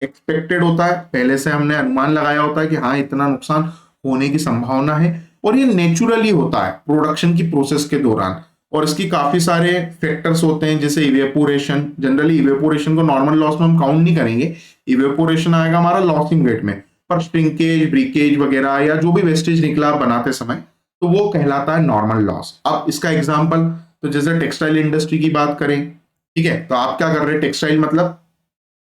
एक्सपेक्टेड होता है, पहले से हमने अनुमान लगाया होता है कि हाँ इतना नुकसान होने की संभावना है, और ये नेचुरली होता है प्रोडक्शन की प्रोसेस के दौरान। और इसकी काफी सारे फैक्टर्स होते हैं, जैसे इवेपोरेशन। जनरली इवेपोरेशन को नॉर्मल लॉस में हम काउंट नहीं करेंगे, इवेपोरेशन आएगा हमारा लॉसिंग रेट में, पर श्रिंकेज, ब्रीकेज वगैरह या जो भी वेस्टेज निकला बनाते समय, तो वो कहलाता है नॉर्मल लॉस। अब इसका एग्जांपल, तो जैसे टेक्सटाइल इंडस्ट्री की बात करें, ठीक है, तो आप क्या कर रहे हैं, टेक्सटाइल मतलब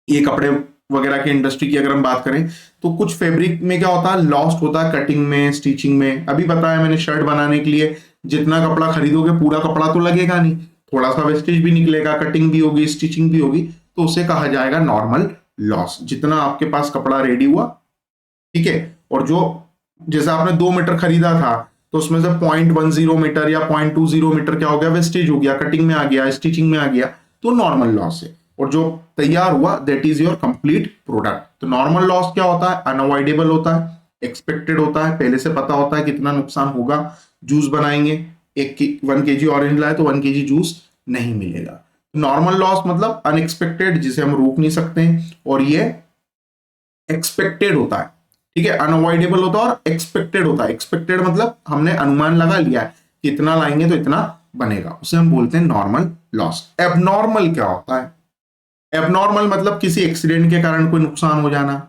ये कपड़े वगैरह की इंडस्ट्री की अगर हम बात करें, तो कुछ फैब्रिक में क्या होता है, लॉस्ट होता है कटिंग में, स्टिचिंग में। अभी बताया मैंने, शर्ट बनाने के लिए जितना कपड़ा खरीदोगे पूरा कपड़ा तो लगेगा नहीं, थोड़ा सा वेस्टेज भी निकलेगा, कटिंग भी होगी, स्टिचिंग भी होगी, तो उसे कहा जाएगा नॉर्मल लॉस। जितना आपके पास कपड़ा रेडी हुआ, ठीक है, और जो जैसे आपने 2 मीटर खरीदा था, तो उसमें से 0.10 मीटर या 0.20 मीटर क्या हो गया, वेस्टेज हो गया, कटिंग में आ गया, स्टिचिंग में आ गया, तो नॉर्मल लॉस है। और जो तैयार हुआ that is your complete product. तो नॉर्मल लॉस क्या होता है, अनअवॉइडेबल होता है, एक्सपेक्टेड होता है, पहले से पता होता है कितना नुकसान होगा। जूस बनाएंगे, 1 kg ऑरेंज लाए तो 1 kg जूस नहीं मिलेगा। नॉर्मल लॉस मतलब अनएक्सपेक्टेड, जिसे हम रोक नहीं सकते, और ये एक्सपेक्टेड होता है, ठीक है, अनअवॉइडेबल होता है और एक्सपेक्टेड होता है। एक्सपेक्टेड मतलब हमने अनुमान लगा लिया है कि इतना लाएंगे तो इतना बनेगा, उसे हम बोलते हैं नॉर्मल लॉस। एबनॉर्मल क्या होता है, एबनॉर्मल मतलब किसी एक्सीडेंट के कारण कोई नुकसान हो जाना,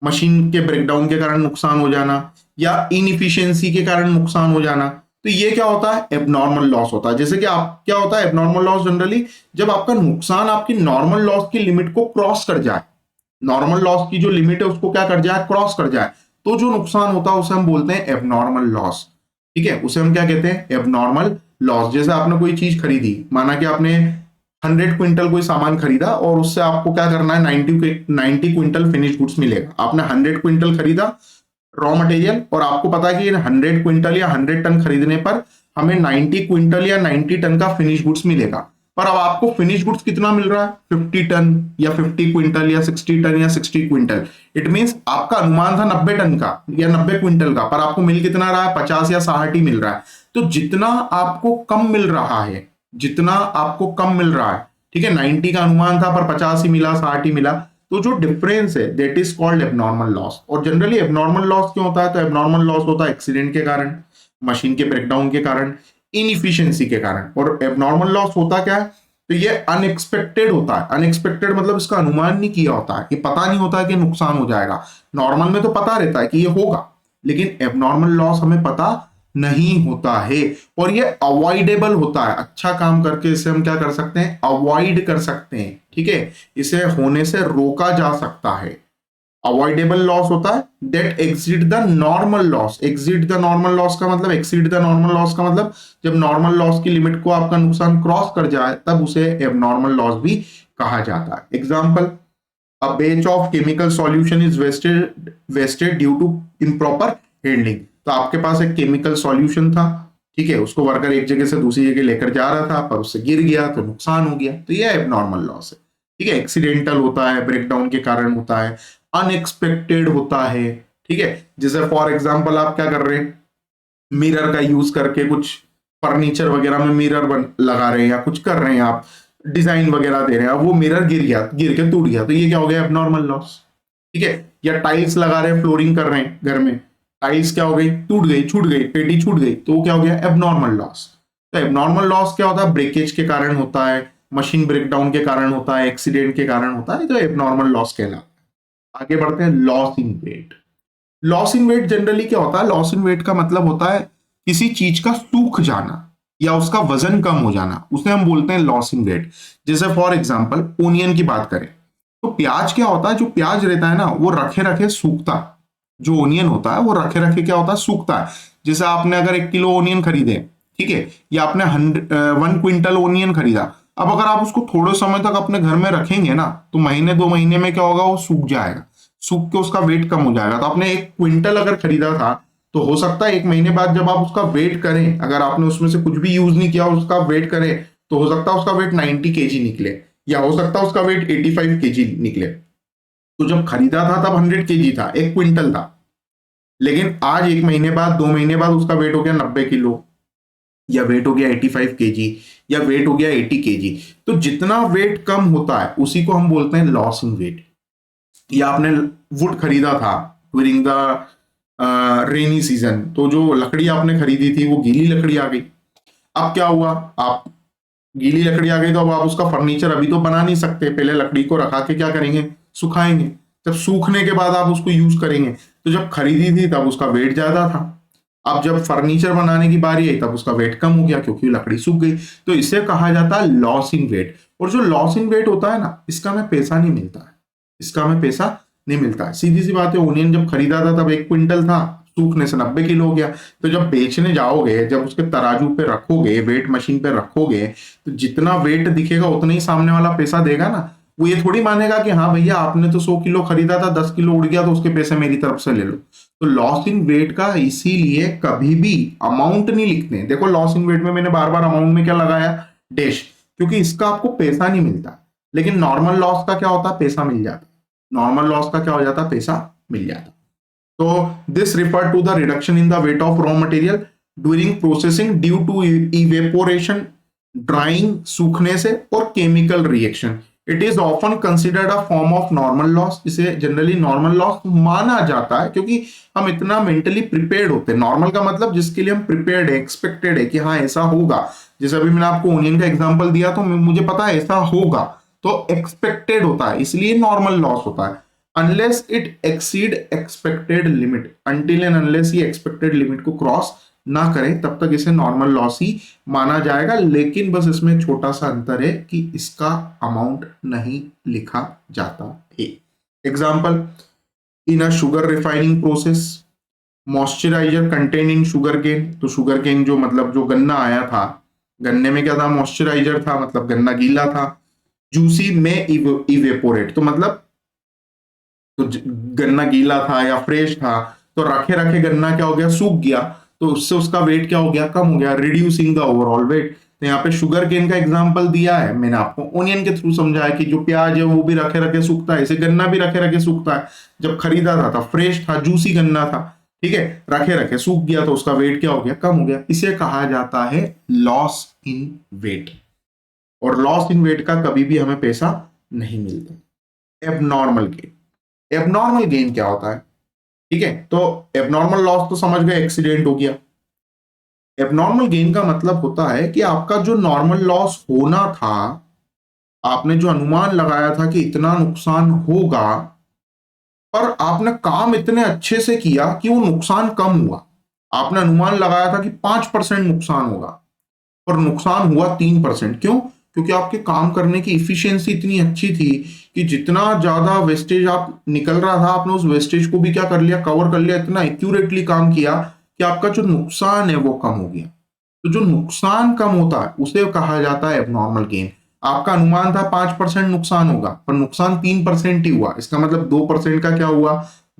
मशीन के ब्रेकडाउन के कारण नुकसान हो जाना, या इनइफिशियंसी के कारण नुकसान हो जाना, तो ये क्या होता है, एबनॉर्मल लॉस होता है। जैसे कि आप क्या होता है एबनॉर्मल लॉस, जनरली जब आपका नुकसान आपकी नॉर्मल लॉस की लिमिट को क्रॉस कर जाए, नॉर्मल लॉस की जो लिमिट है उसको क्या कर जाए, क्रॉस कर जाए, तो जो नुकसान होता है उसे हम बोलते हैं एबनॉर्मल लॉस, ठीक है, उसे हम क्या कहते हैं, एबनॉर्मल लॉस। जैसे आपने कोई चीज खरीदी, माना कि आपने 100 क्विंटल कोई सामान खरीदा, और उससे आपको क्या करना है, 90 क्विंटल फिनिश गुड्स मिलेगा। आपने 100 क्विंटल खरीदा रॉ मटेरियल, और आपको पता है कि 100 क्विंटल या 100 टन खरीदने पर हमें 90 क्विंटल या 90 टन का फिनिश गुड्स मिलेगा। पर अब आपको फिनिश गुड्स कितना मिल रहा है, 50 टन या 50 क्विंटल या 60 टन या 60 क्विंटल। इट मींस आपका अनुमान था 90 टन का या 90 क्विंटल का, पर आपको मिल कितना रहा है, 50 या 60 ही मिल रहा है। तो जितना आपको कम मिल रहा है, जितना आपको कम मिल रहा है, ठीक है, 90 का अनुमान था पर 50 ही मिला, 60 ही मिला, तो जो डिफरेंस है that is called abnormal loss. और जनरली एबनॉर्मल लॉस क्यों होता है, तो एबनॉर्मल लॉस होता है एक्सीडेंट के कारण, मशीन के ब्रेकडाउन के कारण, इनइफिशियंसी के कारण। और एबनॉर्मल लॉस होता क्या है, तो ये अनएक्सपेक्टेड होता है। अनएक्सपेक्टेड मतलब इसका अनुमान नहीं किया होता है, ये पता नहीं होता है कि नुकसान हो जाएगा। नॉर्मल में तो पता रहता है कि ये होगा, लेकिन एबनॉर्मल लॉस हमें पता नहीं होता है, और ये अवॉइडेबल होता है। अच्छा काम करके इसे हम क्या कर सकते हैं, अवॉइड कर सकते हैं, ठीक है, इसे होने से रोका जा सकता है। अवॉइडेबल लॉस होता है that exceed the normal loss. Exceed the normal loss का मतलब, एक्सीड द नॉर्मल लॉस का मतलब जब नॉर्मल लॉस की लिमिट को आपका नुकसान क्रॉस कर जाए तब उसे एबनॉर्मल लॉस भी कहा जाता है। Example, a batch of chemical solution is wasted due to improper handling. तो आपके पास एक केमिकल सॉल्यूशन था, ठीक है, उसको वर्कर एक जगह से दूसरी जगह लेकर जा रहा था, पर उससे गिर गया तो नुकसान हो गया, तो यह एबनॉर्मल लॉस है, ठीक है। एक्सीडेंटल होता है, ब्रेकडाउन के कारण होता है, अनएक्सपेक्टेड होता है, ठीक है। जैसे फॉर एग्जांपल आप क्या कर रहे हैं, मिरर का यूज करके कुछ फर्नीचर वगैरह में मिरर लगा रहे हैं या कुछ कर रहे हैं, आप डिजाइन वगैरह दे रहे हैं, अब वो मिरर गिर गया, गिर के टूट गया, तो ये क्या हो गया, एबनॉर्मल लॉस, ठीक है। या टाइल्स लगा रहे हैं, फ्लोरिंग कर रहे हैं घर में, टाइल्स क्या हो गई, टूट गई, छूट गई, पेटी छूट गई, तो वो क्या हो गया, एबनॉर्मल लॉस। तो एबनॉर्मल लॉस क्या होता है, ब्रेकेज के कारण होता है, मशीन ब्रेकडाउन के कारण होता है, एक्सीडेंट के कारण होता है, तो एबनॉर्मल लॉस कहलाता है। आगे बढ़ते हैं, loss in weight. Loss in weight generally क्या होता है, लॉस इन वेट का मतलब होता है किसी चीज का सूख जाना या उसका वजन कम हो जाना, उसे हम बोलते हैं लॉस इन वेट। जैसे फॉर एग्जांपल ओनियन की बात करें, तो प्याज क्या होता है, जो प्याज रहता है ना वो रखे रखे सूखता, जो ओनियन होता है वो रखे रखे क्या होता है, सूखता है। जैसे आपने अगर 1 किलो ओनियन खरीदे, ठीक है, या आपने 1 क्विंटल ओनियन खरीदा, अब अगर आप उसको थोड़े समय तक अपने घर में रखेंगे ना, तो महीने 2 महीने में क्या होगा, वो सूख जाएगा, सूख के उसका वेट कम हो जाएगा। तो आपने 1 क्विंटल अगर खरीदा था, तो हो सकता है 1 महीने बाद जब आप उसका वेट करें, अगर आपने उसमें से कुछ भी यूज नहीं किया और उसका वेट करें, तो हो सकता है उसका वेट 90 kg निकले, या हो सकता है उसका वेट 85 kg निकले। तो जब खरीदा था तब 100 kg था, 1 क्विंटल था, लेकिन आज 1 महीने बाद, 2 महीने बाद उसका वेट हो गया 90 किलो, या वेट हो गया 85 kg, या वेट हो गया 80 kg। तो जितना वेट कम होता है उसी को हम बोलते हैं लॉस इन वेट। या आपने वुड खरीदा था ड्यूरिंग द रेनी सीजन, तो जो लकड़ी आपने खरीदी थी वो गीली लकड़ी आ गई। अब क्या हुआ, आप गीली लकड़ी आ गई तो अब आप उसका फर्नीचर अभी तो बना नहीं सकते, पहले लकड़ी को रखा के क्या करेंगे, सुखाएंगे। जब सूखने के बाद आप उसको यूज करेंगे। तो जब खरीदी थी तब उसका वेट ज्यादा था, अब जब फर्नीचर बनाने की बारी आई तब उसका वेट कम हो गया क्योंकि लकड़ी सूख गई। तो इसे कहा जाता है लॉस इन वेट। और जो लॉस इन वेट होता है ना, इसका हमें पैसा नहीं मिलता है, इसका हमें पैसा नहीं मिलता है। सीधी सी बात है, ओनियन जब खरीदा था तब 1 क्विंटल था, सूखने से 90 किलो हो गया। तो जब बेचने जाओगे, जब उसके तराजू पे रखोगे, वेट मशीन पे रखोगे, तो जितना वेट दिखेगा उतना ही सामने वाला पैसा देगा ना। वो ये थोड़ी मानेगा कि हाँ भैया आपने तो 100 किलो खरीदा था, 10 किलो उड़ गया तो उसके पैसे मेरी तरफ से ले लो। तो लॉस इन वेट का इसीलिए कभी भी अमाउंट नहीं लिखते। देखो लॉस इन वेट में मैंने बार बार अमाउंट में क्या लगाया, डैश, क्योंकि इसका आपको पैसा नहीं मिलता। लेकिन नॉर्मल लॉस का क्या होता है, पैसा मिल जाता। नॉर्मल लॉस का क्या हो जाता, पैसा मिल जाता। तो this refer to the reduction in the weight of raw material during processing due to evaporation, drying सूखने से, और chemical reaction. It is often considered a form of normal loss. इसे जनरली नॉर्मल लॉस माना जाता है क्योंकि हम इतना मेंटली प्रिपेयर्ड होते हैं। नॉर्मल का मतलब जिसके लिए हम प्रिपेयर्ड है, एक्सपेक्टेड है कि हाँ ऐसा होगा। जैसे अभी मैंने आपको ओनियन का एग्जांपल दिया, तो मुझे पता है ऐसा होगा, तो एक्सपेक्टेड होता है, इसलिए नॉर्मल लॉस होता है। Unless it exceed expected limit, until and unless ये एक्सपेक्टेड लिमिट को क्रॉस ना करें तब तक इसे नॉर्मल लॉस ही माना जाएगा। लेकिन बस इसमें छोटा सा अंतर है कि इसका अमाउंट नहीं लिखा जाता है। Example, in a sugar refining process moisturiser content in sugar cane. तो शुगर केन जो मतलब जो गन्ना आया था, गन्ने में क्या था, मॉइस्चराइजर था, मतलब गन्ना गीला था। जूसी में इवेपोरेट, तो मतलब तो गन्ना गीला था या फ्रेश था, तो रखे रखे गन्ना क्या हो गया, सूख गया, तो उससे उसका वेट क्या हो गया, कम हो गया, रिड्यूसिंग द ओवरऑल वेट। तो यहाँ पे शुगर केन का एग्जांपल दिया है मैंने आपको, ओनियन के थ्रू समझाया कि जो प्याज है वो भी रखे रखे सूखता है, इसे गन्ना भी रखे रखे सूखता है। जब खरीदा था तब फ्रेश था, जूसी गन्ना था, ठीक है, रखे रखे सूख गया तो उसका वेट क्या हो गया, कम हो गया। इसे कहा जाता है लॉस इन वेट। और लॉस इन वेट का कभी भी हमें पैसा नहीं मिलता। एबनॉर्मल गेन, एबनॉर्मल गेन क्या होता है, ठीक है, तो एबनॉर्मल लॉस तो समझ गए, एक्सीडेंट हो गया। एबनॉर्मल गेन का मतलब होता है कि आपका जो नॉर्मल लॉस होना था, आपने जो अनुमान लगाया था कि इतना नुकसान होगा, पर आपने काम इतने अच्छे से किया कि वो नुकसान कम हुआ। आपने अनुमान लगाया था कि 5% नुकसान होगा, पर नुकसान हुआ 3%। क्यों? क्योंकि आपके काम करने की इफिशियंसी इतनी अच्छी थी कि जितना ज्यादा वेस्टेज आप निकल रहा था, आपने उस वेस्टेज को भी क्या कर लिया, कवर कर लिया, इतना एक्यूरेटली काम किया कि आपका जो नुकसान है वो कम हो गया। तो जो नुकसान कम होता है उसे कहा जाता है एबनॉर्मल गेन। आपका अनुमान था 5% नुकसान होगा, पर नुकसान 3% ही हुआ, इसका मतलब 2% का क्या हुआ,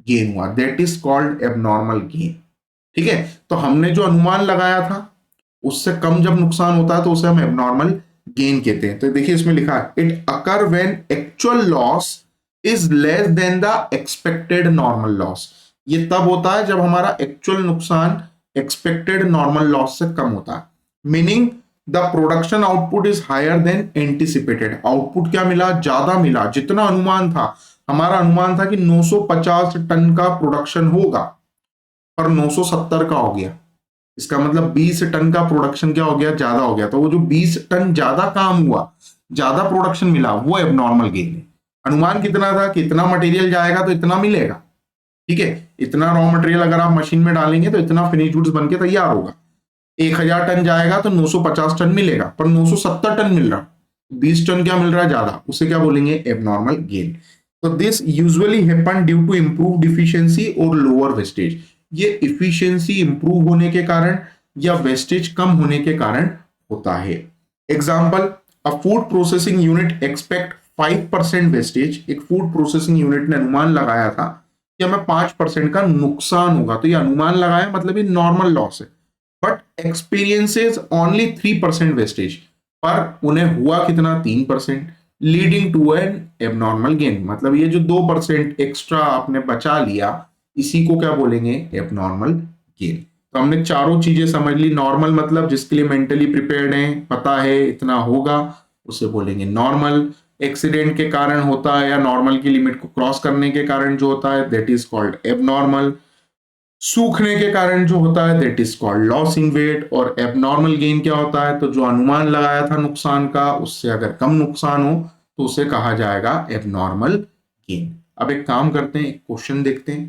गेन हुआ। That is called abnormal gain. ठीक है, तो हमने जो अनुमान लगाया था उससे कम जब नुकसान होता है तो उसे हम एबनॉर्मल गेन कहते हैं। तो देखिए इसमें लिखा है, it occur when actual loss is less than the expected normal loss. ये तब होता है जब हमारा एक्चुअल नुकसान एक्सपेक्टेड नॉर्मल लॉस से कम होता है। Meaning the production output is higher than anticipated. Output क्या मिला, ज्यादा मिला, जितना अनुमान था। हमारा अनुमान था कि 950 टन का प्रोडक्शन होगा, पर 970 का हो गया। इसका मतलब 20 टन का प्रोडक्शन क्या हो गया, ज्यादा हो गया। तो वो जो 20 टन ज्यादा काम हुआ, ज्यादा प्रोडक्शन मिला, वो एबनॉर्मल गेन है। अनुमान कितना था कि इतना मटेरियल जाएगा तो इतना मिलेगा, ठीक है, इतना रॉ मटेरियल अगर आप मशीन में डालेंगे तो इतना फिनिश गुड्स बनके तैयार होगा। 1000 टन जाएगा तो 950 टन मिलेगा, पर 970 टन मिल रहा, 20 टन क्या मिल रहा है ज्यादा, उसे क्या बोलेंगे, एबनॉर्मल गेन। तो this usually happen due to improved efficiency और लोअर वेस्टेज। ये इफिशियंसी इंप्रूव होने के कारण या वेस्टेज कम होने के कारण होता है। एग्जाम्पल, अ food processing unit expect 5% wastage. एक फूड प्रोसेसिंग यूनिट ने अनुमान लगाया था कि हमें 5% का नुकसान होगा, तो ये अनुमान लगाया मतलब ये नॉर्मल लॉस है, बट एक्सपीरियंसेस ओनली 3% वेस्टेज, पर उन्हें हुआ कितना, 3%, leading to an abnormal gain. मतलब ये जो 2% एक्स्ट्रा आपने बचा लिया, इसी को क्या बोलेंगे, एबनॉर्मल गेन। तो हमने चारों चीजें समझ ली। नॉर्मल मतलब जिसके लिए मेंटली प्रिपेयर्ड है, पता है इतना होगा, उसे बोलेंगे नॉर्मल। एक्सीडेंट के कारण होता है या नॉर्मल की लिमिट को क्रॉस करने के कारण जो होता है, दैट इज कॉल्ड एबनॉर्मल। सूखने के कारण जो होता है, that is called loss in weight. और एबनॉर्मल गेन क्या होता है, तो जो अनुमान लगाया था नुकसान का, उससे अगर कम नुकसान हो तो उसे कहा जाएगा एबनॉर्मल गेन। अब एक काम करते हैं, एक क्वेश्चन देखते हैं,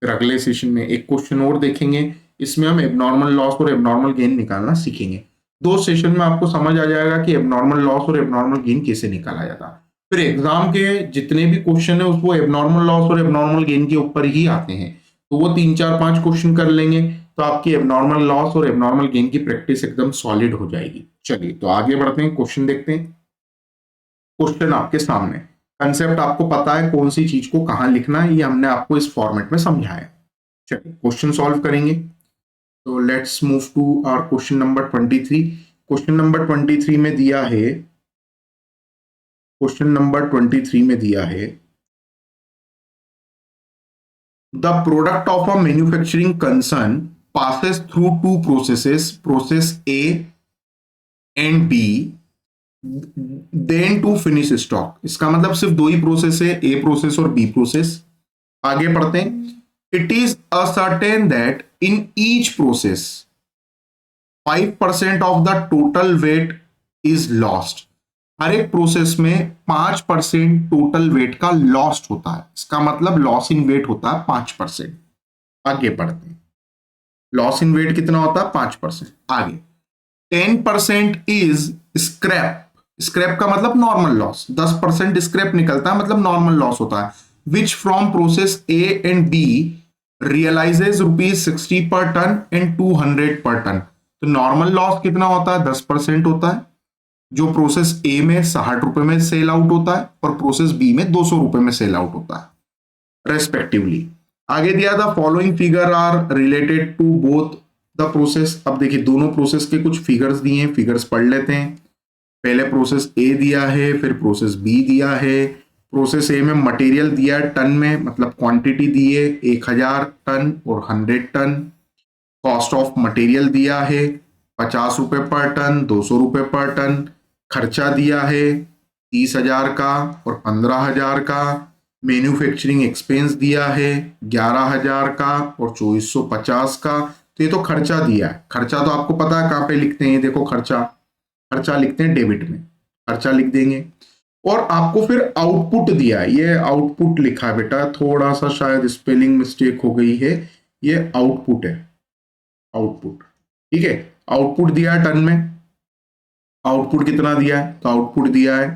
फिर अगले सेशन में एक क्वेश्चन और देखेंगे। इसमें हम एबनॉर्मल लॉस और एबनॉर्मल गेन निकालना सीखेंगे। 2 सेशन में आपको समझ आ जाएगा कि एबनॉर्मल लॉस और एबनॉर्मल गेन कैसे निकाला जाता है। फिर एग्जाम के जितने भी क्वेश्चन है उसको एबनॉर्मल लॉस और एबनॉर्मल गेन के ऊपर ही आते हैं, तो वो 3 4 5 क्वेश्चन कर लेंगे तो आपकी एबनॉर्मल लॉस और एबनॉर्मल गेन की प्रैक्टिस एकदम सॉलिड हो जाएगी। चलिए तो आगे बढ़ते हैं, क्वेश्चन देखते हैं। क्वेश्चन आपके सामने, कंसेप्ट आपको पता है कौन सी चीज को कहां लिखना है, ये हमने आपको इस फॉर्मेट में समझाया। चलिए क्वेश्चन सॉल्व करेंगे। तो let's move to our question number 23। Question number 23 में दिया है, क्वेश्चन नंबर 23 में दिया है, the product of a manufacturing concern passes through two processes, process A and B, then to finish stock। इसका मतलब सिर्फ 2 ही प्रोसेस है, ए प्रोसेस और बी प्रोसेस। आगे पढ़ते हैं। It is ascertain that in each process 5% of the total weight is lost. हर एक प्रोसेस में 5% टोटल वेट का लॉस्ट होता है, इसका मतलब लॉस इन वेट होता है 5%। आगे पढ़ते हैं, लॉस इन वेट कितना होता है, 5%। आगे 10% इज स्क्रैप। स्क्रैप का मतलब नॉर्मल लॉस, 10% स्क्रैप निकलता है मतलब नॉर्मल लॉस होता है। Which from process A and B realises ₹60 per ton and 200 पर टन। तो नॉर्मल लॉस कितना होता है, 10% होता है, जो प्रोसेस ए में 60 रुपए में सेल आउट होता है और प्रोसेस बी में 200 रुपए में सेल आउट होता है रेस्पेक्टिवली। आगे दिया था following figure are related to both the process. अब देखिए दोनों प्रोसेस के कुछ फिगर्स दिए हैं, फिगर्स पढ़ लेते हैं। पहले प्रोसेस ए दिया है, फिर प्रोसेस बी दिया है। प्रोसेस ए में मटेरियल दिया है टन में, मतलब क्वांटिटी दी है 1000 टन और 100 टन। कॉस्ट ऑफ मटेरियल दिया है 50 रुपए पर टन, 200 रुपए पर टन। खर्चा दिया है 30,000 का और 15,000 का। मैन्युफैक्चरिंग एक्सपेंस दिया है 11,000 का और 2450 का। तो ये तो खर्चा दिया है। खर्चा तो आपको पता है कहाँ पे लिखते हैं, देखो खर्चा, खर्चा लिखते हैं डेबिट में, खर्चा लिख देंगे। और आपको फिर आउटपुट दिया है, ये आउटपुट लिखा है बेटा, थोड़ा सा शायद स्पेलिंग मिस्टेक हो गई है, ये आउटपुट है, आउटपुट, ठीक है। आउटपुट दिया है टन में। आउटपुट कितना दिया है, तो आउटपुट दिया है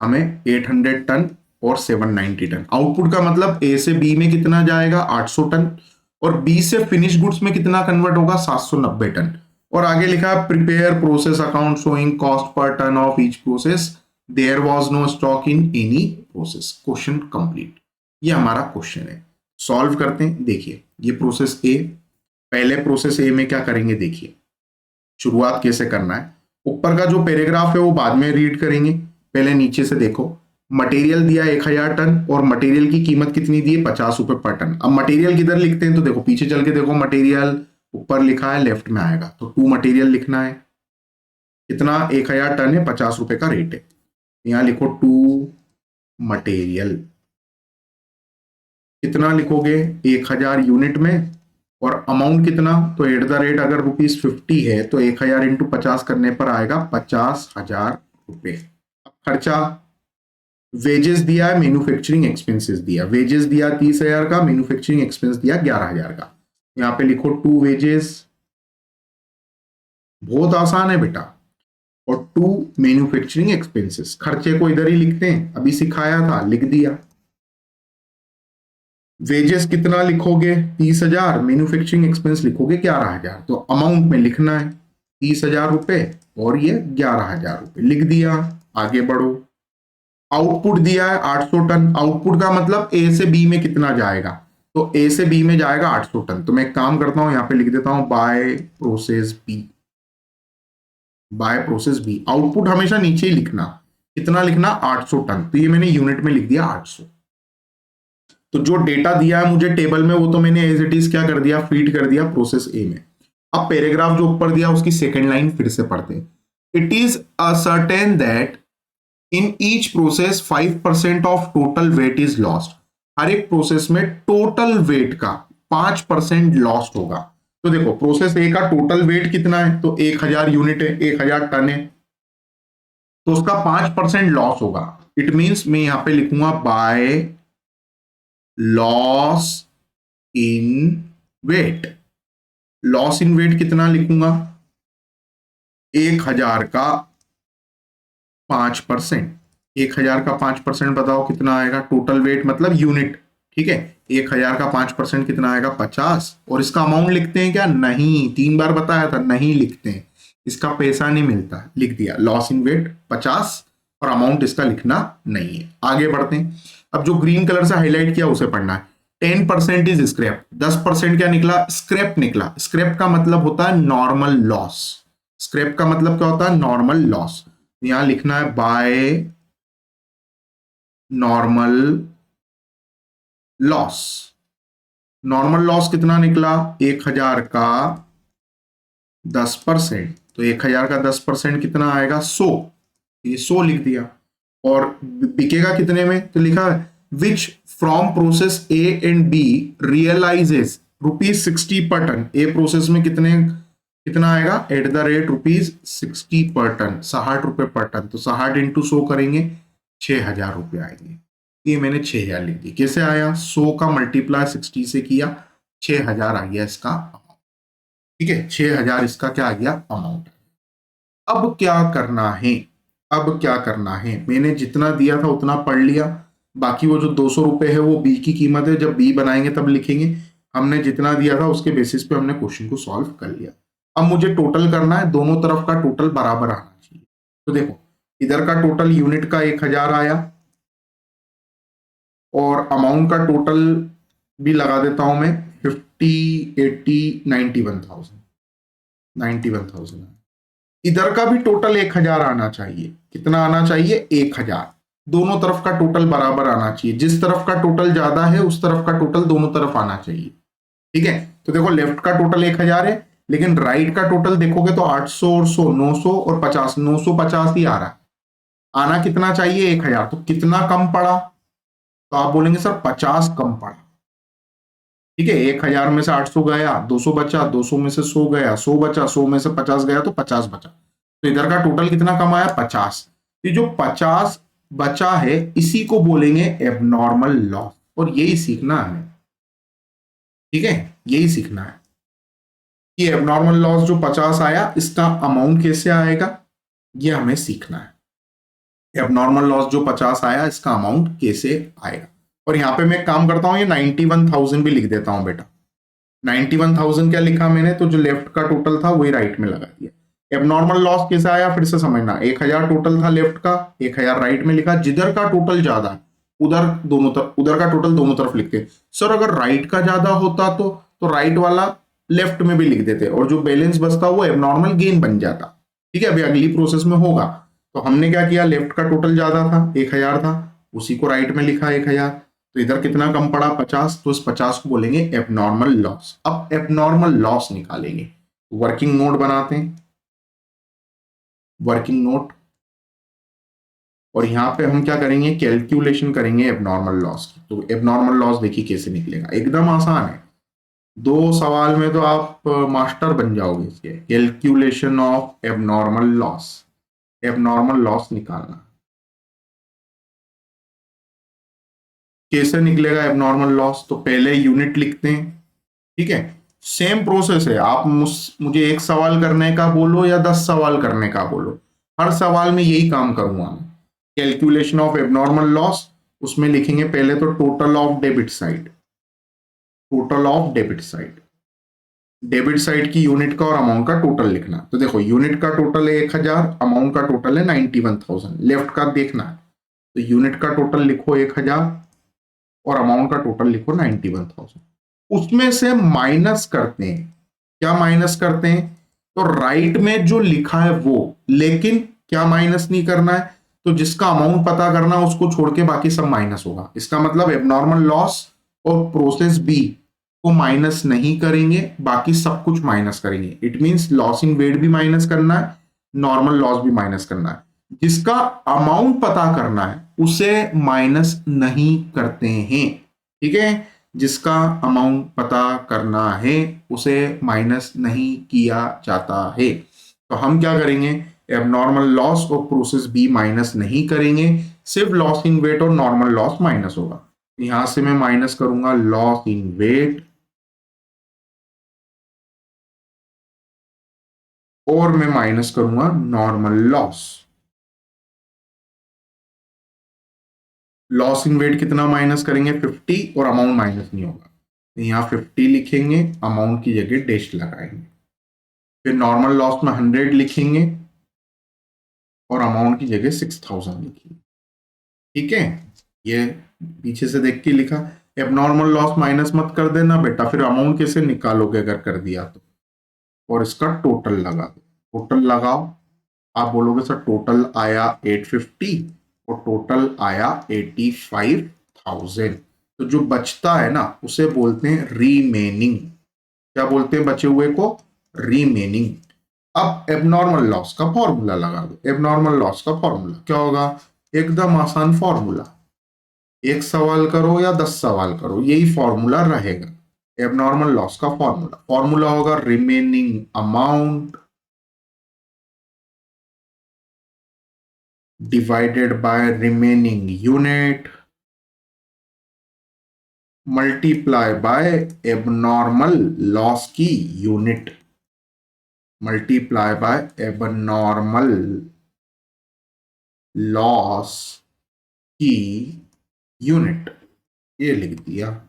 हमें 800 टन और 790 टन। आउटपुट का मतलब ए से बी में कितना जाएगा, 800 टन, और बी से फिनिश गुड्स में कितना कन्वर्ट होगा, 790 टन। और आगे लिखा prepare process account showing cost per ton of each process, there was no stock in any process. Question complete. ये हमारा क्वेश्चन है, सॉल्व करते हैं। देखिए ये प्रोसेस ए, पहले प्रोसेस ए में क्या करेंगे, देखिए शुरुआत कैसे करना है। ऊपर का जो पैराग्राफ है वो बाद में रीड करेंगे, पहले नीचे से देखो। मटेरियल दिया 1000 टन और मटेरियल की कीमत कितनी दी है, 50 रुपए पर टन। अब मटेरियल किधर लिखते हैं, तो देखो पीछे चल के देखो, मटेरियल ऊपर लिखा है लेफ्ट में आएगा, तो 2 मटेरियल लिखना है। कितना, 1000 टन है, 50 रुपए का रेट है, यहां लिखो 2 मटेरियल। कितना लिखोगे, 1000 यूनिट में, और अमाउंट कितना, तो एट द रेट अगर ₹50 है तो 1000 इंटू 50 करने पर आएगा 50,000 रुपए। खर्चा, वेजेस दिया है, मैन्युफैक्चरिंग एक्सपेंसेस दिया, वेजेस दिया 30,000 का, मैन्युफैक्चरिंग एक्सपेंस दिया 11,000 का। यहाँ पे लिखो 2 वेजेस, बहुत आसान है बेटा, और 2 मैन्युफैक्चरिंग एक्सपेंसेस। खर्चे को इधर ही लिखते हैं, अभी सिखाया था, लिख दिया। वेजेस कितना लिखोगे 30,000, मैन्युफैक्चरिंग एक्सपेंस लिखोगे 11,000। तो अमाउंट में लिखना है 30,000 रुपए और ये 11,000 रुपए लिख दिया। आगे बढ़ो। आउटपुट दिया है 800 टन। आउटपुट का मतलब ए से बी में कितना जाएगा, तो ए से बी में जाएगा 800 टन। तो मैं एक काम करता हूं, यहां पे लिख देता हूं by process B. By process B output हमेशा नीचे ही लिखना। कितना लिखना 800 टन। तो ये मैंने यूनिट में लिख दिया 800। तो जो डेटा दिया है मुझे टेबल में वो तो मैंने एज इट इज क्या कर दिया, फीड कर दिया प्रोसेस ए में। अब पैराग्राफ जो ऊपर दिया उसकी सेकेंड लाइन फिर से पढ़ते हैं। It is ascertain that in each process 5% of total weight is lost. हर एक प्रोसेस में टोटल वेट का 5% लॉस्ट होगा। तो देखो प्रोसेस ए का टोटल वेट कितना है, तो 1000 यूनिट है, 1000 टन है, तो उसका 5% लॉस होगा। इट मींस मैं यहां पे लिखूंगा by loss in weight. Loss in weight कितना लिखूंगा, 1000 का 5%। 1000 का 5% बताओ कितना आएगा, टोटल वेट मतलब यूनिट, ठीक है। 1000 का 5% कितना आएगा 50। और इसका अमाउंट लिखते हैं क्या, नहीं, 3 बार बताया था नहीं लिखते हैं, इसका पैसा नहीं मिलता। लिख दिया लॉस इन वेट 50 और अमाउंट इसका लिखना नहीं है। आगे बढ़ते हैं। अब जो ग्रीन कलर से हाईलाइट किया उसे पढ़ना है। 10% इज स्क्रैप। 10% क्या निकला, स्क्रैप निकला। स्क्रैप का मतलब होता है नॉर्मल लॉस। स्क्रैप का मतलब क्या होता है, नॉर्मल लॉस। यहां लिखना है by normal loss. Normal loss कितना निकला, 1000 का 10%। तो 1000 का 10% कितना आएगा 100। ये 100 लिख दिया। और बिकेगा कितने में, तो लिखा है which from process A and B realises ₹60 per ton. A process में कितना आएगा, at the rate ₹60 per ton, 60 रुपए पर टन। तो 60 इंटू 100 करेंगे 6000 रुपये आएंगे। ये मैंने 6000 लिख दी। कैसे आया, 100 का मल्टीप्लाई 60 से किया, 6000 आ गया इसका अमाउंट। ठीक है, 6000 इसका क्या आ गया अमाउंट। अब क्या करना है, अब क्या करना है, मैंने जितना दिया था उतना पढ़ लिया। बाकी वो जो 200 रुपए है वो बी की कीमत है, जब बी बनाएंगे तब लिखेंगे। हमने जितना दिया था उसके बेसिस पे हमने क्वेश्चन को सॉल्व कर लिया। अब मुझे टोटल करना है, दोनों तरफ का टोटल बराबर आना चाहिए। तो देखो इधर का टोटल यूनिट का 1000 आया और अमाउंट का टोटल भी लगा देता हूं मैं 50, 80, 91,000। इधर का भी टोटल 1000 आना चाहिए। कितना आना चाहिए 1000। दोनों तरफ का टोटल बराबर आना चाहिए। जिस तरफ का टोटल ज्यादा है उस तरफ का टोटल दोनों तरफ आना चाहिए। ठीक है, तो देखो लेफ्ट का टोटल 1000 है, लेकिन राइट का टोटल देखोगे तो 800 और 100, 900 और 50, 950 ही आ रहा है। आना कितना चाहिए 1000। तो कितना कम पड़ा, तो आप बोलेंगे सर 50 कम पड़ा। ठीक है, 1000 में से 800 गया, 200 बचा, 200 में से 100 गया, 100 बचा, 100 में से 50 गया, तो 50 बचा। तो इधर का टोटल कितना कम आया 50। ये जो 50 बचा है इसी को बोलेंगे एबनॉर्मल लॉस। और यही सीखना है, ठीक है, यही सीखना है कि एबनॉर्मल लॉस जो 50 आया इसका अमाउंट कैसे आएगा, ये हमें सीखना है। एबनॉर्मल लॉस जो 50 आया इसका अमाउंट कैसे आएगा। और यहां पे मैं काम करता हूं, ये 91,000 भी लिख देता हूं बेटा। 91,000 क्या लिखा मैंने, तो जो लेफ्ट का टोटल था वही राइट में लगा दिया। एबनॉर्मल लॉस कैसे आया फिर से समझना। 1000 टोटल था लेफ्ट का, 1000 राइट में लिखा। जिधर का टोटल ज्यादा उधर दोनों तरफ, उधर का टोटल दोनों तरफ लिखते। सर अगर राइट का ज्यादा होता तो राइट वाला लेफ्ट में भी लिख देते और जो बैलेंस बचता वो एबनॉर्मल गेन बन जाता। ठीक है, अभी अगली प्रोसेस में होगा। तो हमने क्या किया, लेफ्ट का टोटल ज्यादा था 1000 था, उसी को राइट में लिखा 1000। तो इधर कितना कम पड़ा 50, तो इस 50 को बोलेंगे एबनॉर्मल लॉस। अब एबनॉर्मल लॉस निकालेंगे, वर्किंग नोट बनाते हैं, वर्किंग नोट। और यहां पे हम क्या करेंगे, कैलकुलेशन करेंगे एबनॉर्मल लॉस की। तो एबनॉर्मल लॉस देखिए कैसे निकलेगा, एकदम आसान है। 2 सवाल में तो आप मास्टर बन जाओगे इसके। Calculation of abnormal loss, abnormal loss निकालना कैसे निकलेगा एबनॉर्मल लॉस। तो पहले यूनिट लिखते हैं। ठीक है, सेम प्रोसेस है। आप मुझे 1 सवाल करने का बोलो या 10 सवाल करने का बोलो, हर सवाल में यही काम करूंगा मैं। कैलकुलेशन ऑफ एबनॉर्मल लॉस, उसमें लिखेंगे पहले तो total of debit side, total of debit side, debit side की यूनिट का और अमाउंट का टोटल लिखना। तो देखो यूनिट का टोटल है 1000, अमाउंट का टोटल है 91,000, लेफ्ट का देखना है। तो यूनिट का टोटल लिखो 1000 और अमाउंट का टोटल लिखो 91,000। उसमें से माइनस करते हैं, क्या माइनस करते हैं, तो राइट में जो लिखा है वो, लेकिन क्या माइनस नहीं करना है, तो जिसका अमाउंट पता करना है उसको छोड़ के बाकी सब माइनस होगा। इसका मतलब एबनॉर्मल लॉस और प्रोसेस बी को माइनस नहीं करेंगे, बाकी सब कुछ माइनस करेंगे। It means loss in weight भी माइनस करना है, नॉर्मल लॉस भी माइनस करना है। जिसका अमाउंट पता करना है उसे माइनस नहीं करते हैं, ठीक है। जिसका अमाउंट पता करना है उसे माइनस नहीं किया जाता है। तो हम क्या करेंगे, एबनॉर्मल लॉस और प्रोसेस बी माइनस नहीं करेंगे, सिर्फ लॉस इन वेट और नॉर्मल लॉस माइनस होगा। यहां से मैं माइनस करूंगा लॉस इन वेट और मैं माइनस करूंगा normal loss. Loss in weight कितना माइनस करेंगे 50 और अमाउंट माइनस नहीं होगा, तो यहां 50 लिखेंगे, अमाउंट की जगह डैश लगाएंगे। फिर नॉर्मल लॉस में 100 लिखेंगे और अमाउंट की जगह 6000 लिखेंगे, ठीक है। ये पीछे से देख के लिखा। एबनॉर्मल लॉस माइनस मत कर देना बेटा, फिर अमाउंट कैसे निकालोगे अगर कर दिया तो। और इसका टोटल लगा दो, टोटल लगाओ। आप बोलोगे सर टोटल आया 850 और टोटल आया 85,000। तो जो बचता है ना उसे बोलते हैं रीमेनिंग। क्या बोलते हैं बचे हुए को, रीमेनिंग। अब एबनॉर्मल लॉस का फॉर्मूला लगा दो। एबनॉर्मल लॉस का फॉर्मूला क्या होगा, एकदम आसान फॉर्मूला, एक सवाल करो या 10 सवाल करो यही फॉर्मूला रहेगा। एबनॉर्मल लॉस का फॉर्मूला, फॉर्मूला होगा remaining amount divided by remaining unit multiply by abnormal loss की unit, multiply by abnormal loss की यूनिट, ये लिख दिया।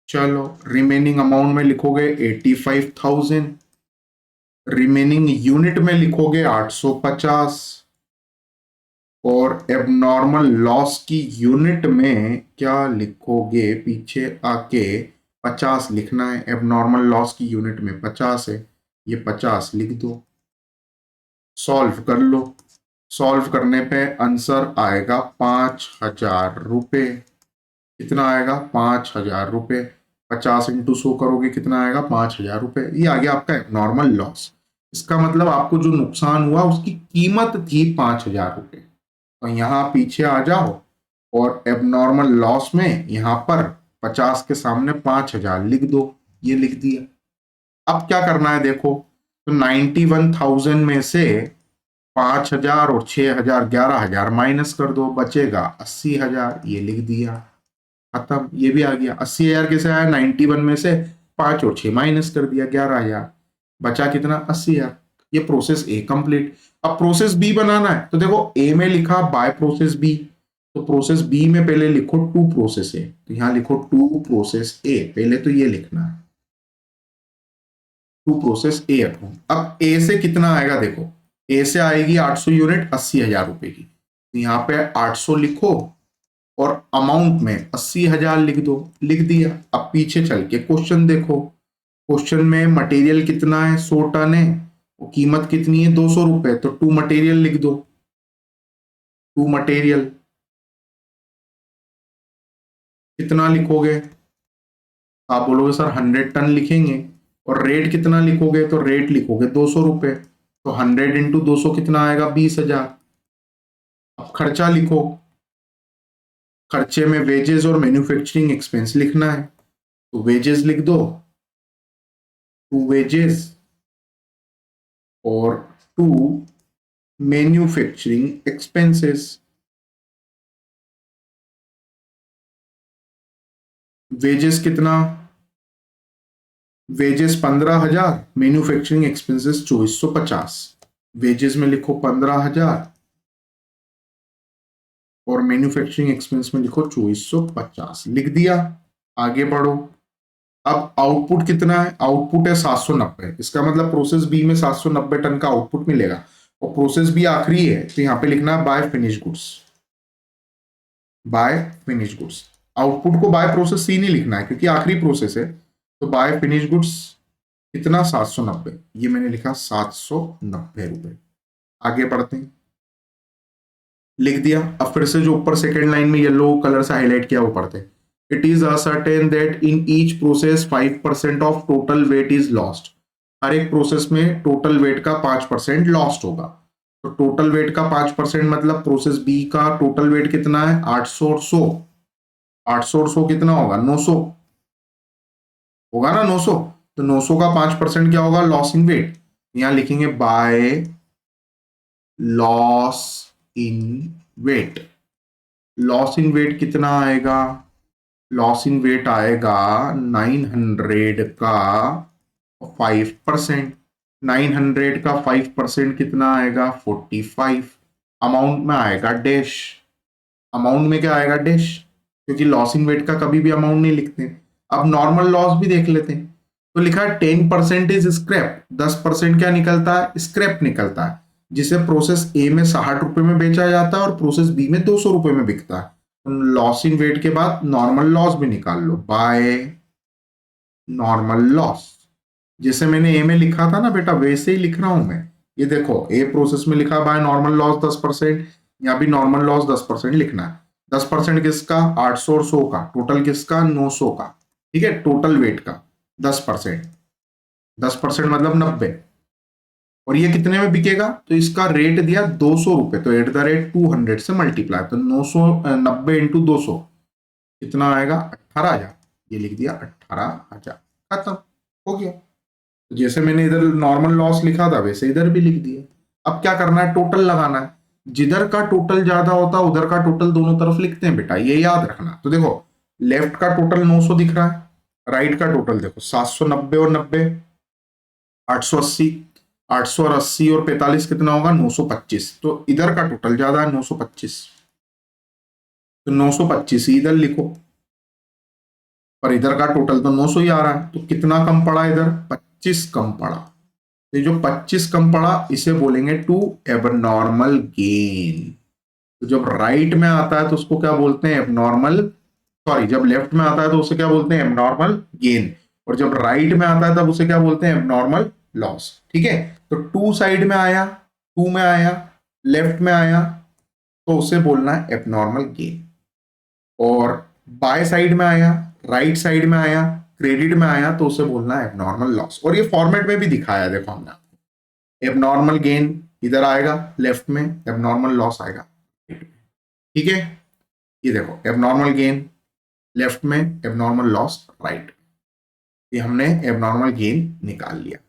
चलो रिमेनिंग अमाउंट में लिखोगे 85,000, रिमेनिंग यूनिट में लिखोगे 850 और एबनॉर्मल लॉस की यूनिट में क्या लिखोगे, पीछे आके 50 लिखना है। एबनॉर्मल लॉस की यूनिट में 50 है, ये 50 लिख दो। सॉल्व कर लो, सॉल्व करने पे आंसर आएगा 5,000 रुपये। कितना आएगा 5,000 रुपये। 50 इंटू 100 करोगे कितना आएगा 5,000 रुपये। ये आ गया आपका एबनॉर्मल लॉस। इसका मतलब आपको जो नुकसान हुआ उसकी कीमत थी 5,000 रुपये। तो यहाँ पीछे आ जाओ और एबनॉर्मल लॉस में यहाँ पर 50 के सामने 5,000 लिख दो, ये लिख दिया। अब क्या करना है देखो, तो 91,000 में से 5,000 और 6,000 11,000 माइनस कर दो, बचेगा 80,000, ये लिख दिया। खत्म, ये भी आ गया। 80,000 कैसे आया, 91 में से 5 और 6 माइनस कर दिया 11,000, बचा कितना 80,000। ये प्रोसेस ए कंप्लीट। अब प्रोसेस बी बनाना है, तो देखो ए में लिखा बाय प्रोसेस बी, तो प्रोसेस बी में पहले लिखो टू प्रोसेस ए, तो यहां लिखो टू प्रोसेस ए, पहले तो ये लिखना है to process A at home. अब ए से कितना आएगा देखो, ए से आएगी 800 यूनिट 80,000 रुपए की, तो यहाँ पे 800 लिखो और अमाउंट में 80,000 लिख दो, लिख दिया। अब पीछे चल के क्वेश्चन देखो, क्वेश्चन में मटेरियल कितना है 100 टन है, वो कीमत कितनी है 200 रुपए, तो टू मटेरियल लिख दो, टू मटेरियल कितना लिखोगे, आप बोलोगे सर 100 टन लिखेंगे, और रेट कितना लिखोगे, तो रेट लिखोगे 200 रुपए, तो 100 इंटू 200 कितना आएगा 20,000। अब खर्चा लिखो, खर्चे में वेजेस और मैन्युफैक्चरिंग एक्सपेंस लिखना है, तो वेजेस लिख दो, टू वेजेस और टू मैन्युफैक्चरिंग एक्सपेंसेस। वेजेस कितना, वेजेस 15,000, मैन्युफैक्चरिंग एक्सपेंसेस 2450। वेजेस में लिखो 15,000 और मैन्युफैक्चरिंग एक्सपेंस में लिखो 2450, लिख दिया। आगे बढ़ो, अब आउटपुट कितना है, आउटपुट है 790, इसका मतलब प्रोसेस बी में 790 टन का आउटपुट मिलेगा, और प्रोसेस बी आखिरी है तो यहां पे लिखना है by finish goods, by finish goods. Output को बाय प्रोसेस सी नहीं लिखना है क्योंकि आखिरी प्रोसेस है, तो बाय फिनिश गुड्स कितना 790, ये मैंने लिखा 790 रुपए। आगे बढ़ते हैं, लिख दिया। अब फिर से जो ऊपर सेकेंड लाइन में येलो कलर से हाईलाइट किया वो पढ़ते हैं। It is ascertain that in each process 5% of total weight is lost. हर एक प्रोसेस में टोटल वेट का 5% लॉस्ट होगा। तो टोटल वेट का 5% मतलब प्रोसेस बी का टोटल वेट कितना है 800 और 100, 800 और 100 कितना होगा 900 होगा ना 900, तो 900 का 5% क्या होगा लॉस इन वेट, यहां लिखेंगे by loss in weight. Loss in weight कितना आएगा, लॉस इन वेट आएगा 900 का 5%, 900 का 5% कितना आएगा 45, अमाउंट में आएगा डैश, अमाउंट में क्या आएगा डैश, क्योंकि लॉस इन वेट का कभी भी अमाउंट नहीं लिखते। अब नॉर्मल लॉस भी देख लेते हैं, तो लिखा है 10% इज स्क्रैप, 10% क्या निकलता है स्क्रैप निकलता है, जिसे प्रोसेस ए में 60 रुपए में बेचा जाता है और प्रोसेस बी में 200 रुपए में बिकता है। लॉस इन वेट के बाद नॉर्मल लॉस भी निकाल लो, बाय नॉर्मल लॉस। जैसे मैंने ए में लिखा था ना बेटा वैसे ही लिख रहा हूं मैं, ये देखो ए प्रोसेस में लिखा बाय नॉर्मल लॉस 10%, यहाँ भी नॉर्मल लॉस 10% लिखना है। 10% किसका 800 और 100 का, टोटल किसका 900 का, ठीक है, टोटल वेट का 10%, 10% मतलब 90, और ये कितने में बिकेगा, तो इसका रेट दिया 200 रुपए, तो एट द रेट 200 से मल्टीप्लाई, तो 990 इंटू 200 कितना आएगा 18,000, ये लिख दिया 18,000, खत्म हो गया। तो जैसे मैंने इधर नॉर्मल लॉस लिखा था वैसे इधर भी लिख दिया। अब क्या करना है टोटल लगाना है, जिधर का टोटल ज्यादा होता है उधर का टोटल दोनों तरफ लिखते हैं बेटा, ये याद रखना। तो देखो लेफ्ट का टोटल 900 दिख रहा है, राइट का टोटल देखो 790 और 90 880, 800 और 80 और 45 कितना होगा 925, तो इधर का टोटल ज्यादा है 925, तो 925 ही इधर लिखो, पर इधर का टोटल तो 900 ही आ रहा है, तो कितना कम पड़ा इधर 25 कम पड़ा, तो जो 25 कम पड़ा इसे बोलेंगे टू एबनॉर्मल गेन। तो जब राइट में आता है तो उसको क्या बोलते हैं एबनॉर्मल, सॉरी जब लेफ्ट में आता है तो उसे क्या बोलते हैं एबनॉर्मल गेन, और जब राइट में आता है तब उसे क्या बोलते हैं एबनॉर्मल लॉस। ठीक है, तो टू साइड में आया, टू में आया, लेफ्ट में आया, तो उसे बोलना है एबनॉर्मल गेन, और बाय साइड में आया, राइट साइड में आया, क्रेडिट में आया, तो उसे बोलना है एबनॉर्मल लॉस। और ये फॉर्मेट में भी दिखाया देखो हमने, एबनॉर्मल गेन इधर आएगा लेफ्ट में, एबनॉर्मल लॉस आएगा, ठीक है, ये देखो एबनॉर्मल गेन लेफ्ट में, एबनॉर्मल लॉस राइट, ये हमने एबनॉर्मल गेन निकाल लिया।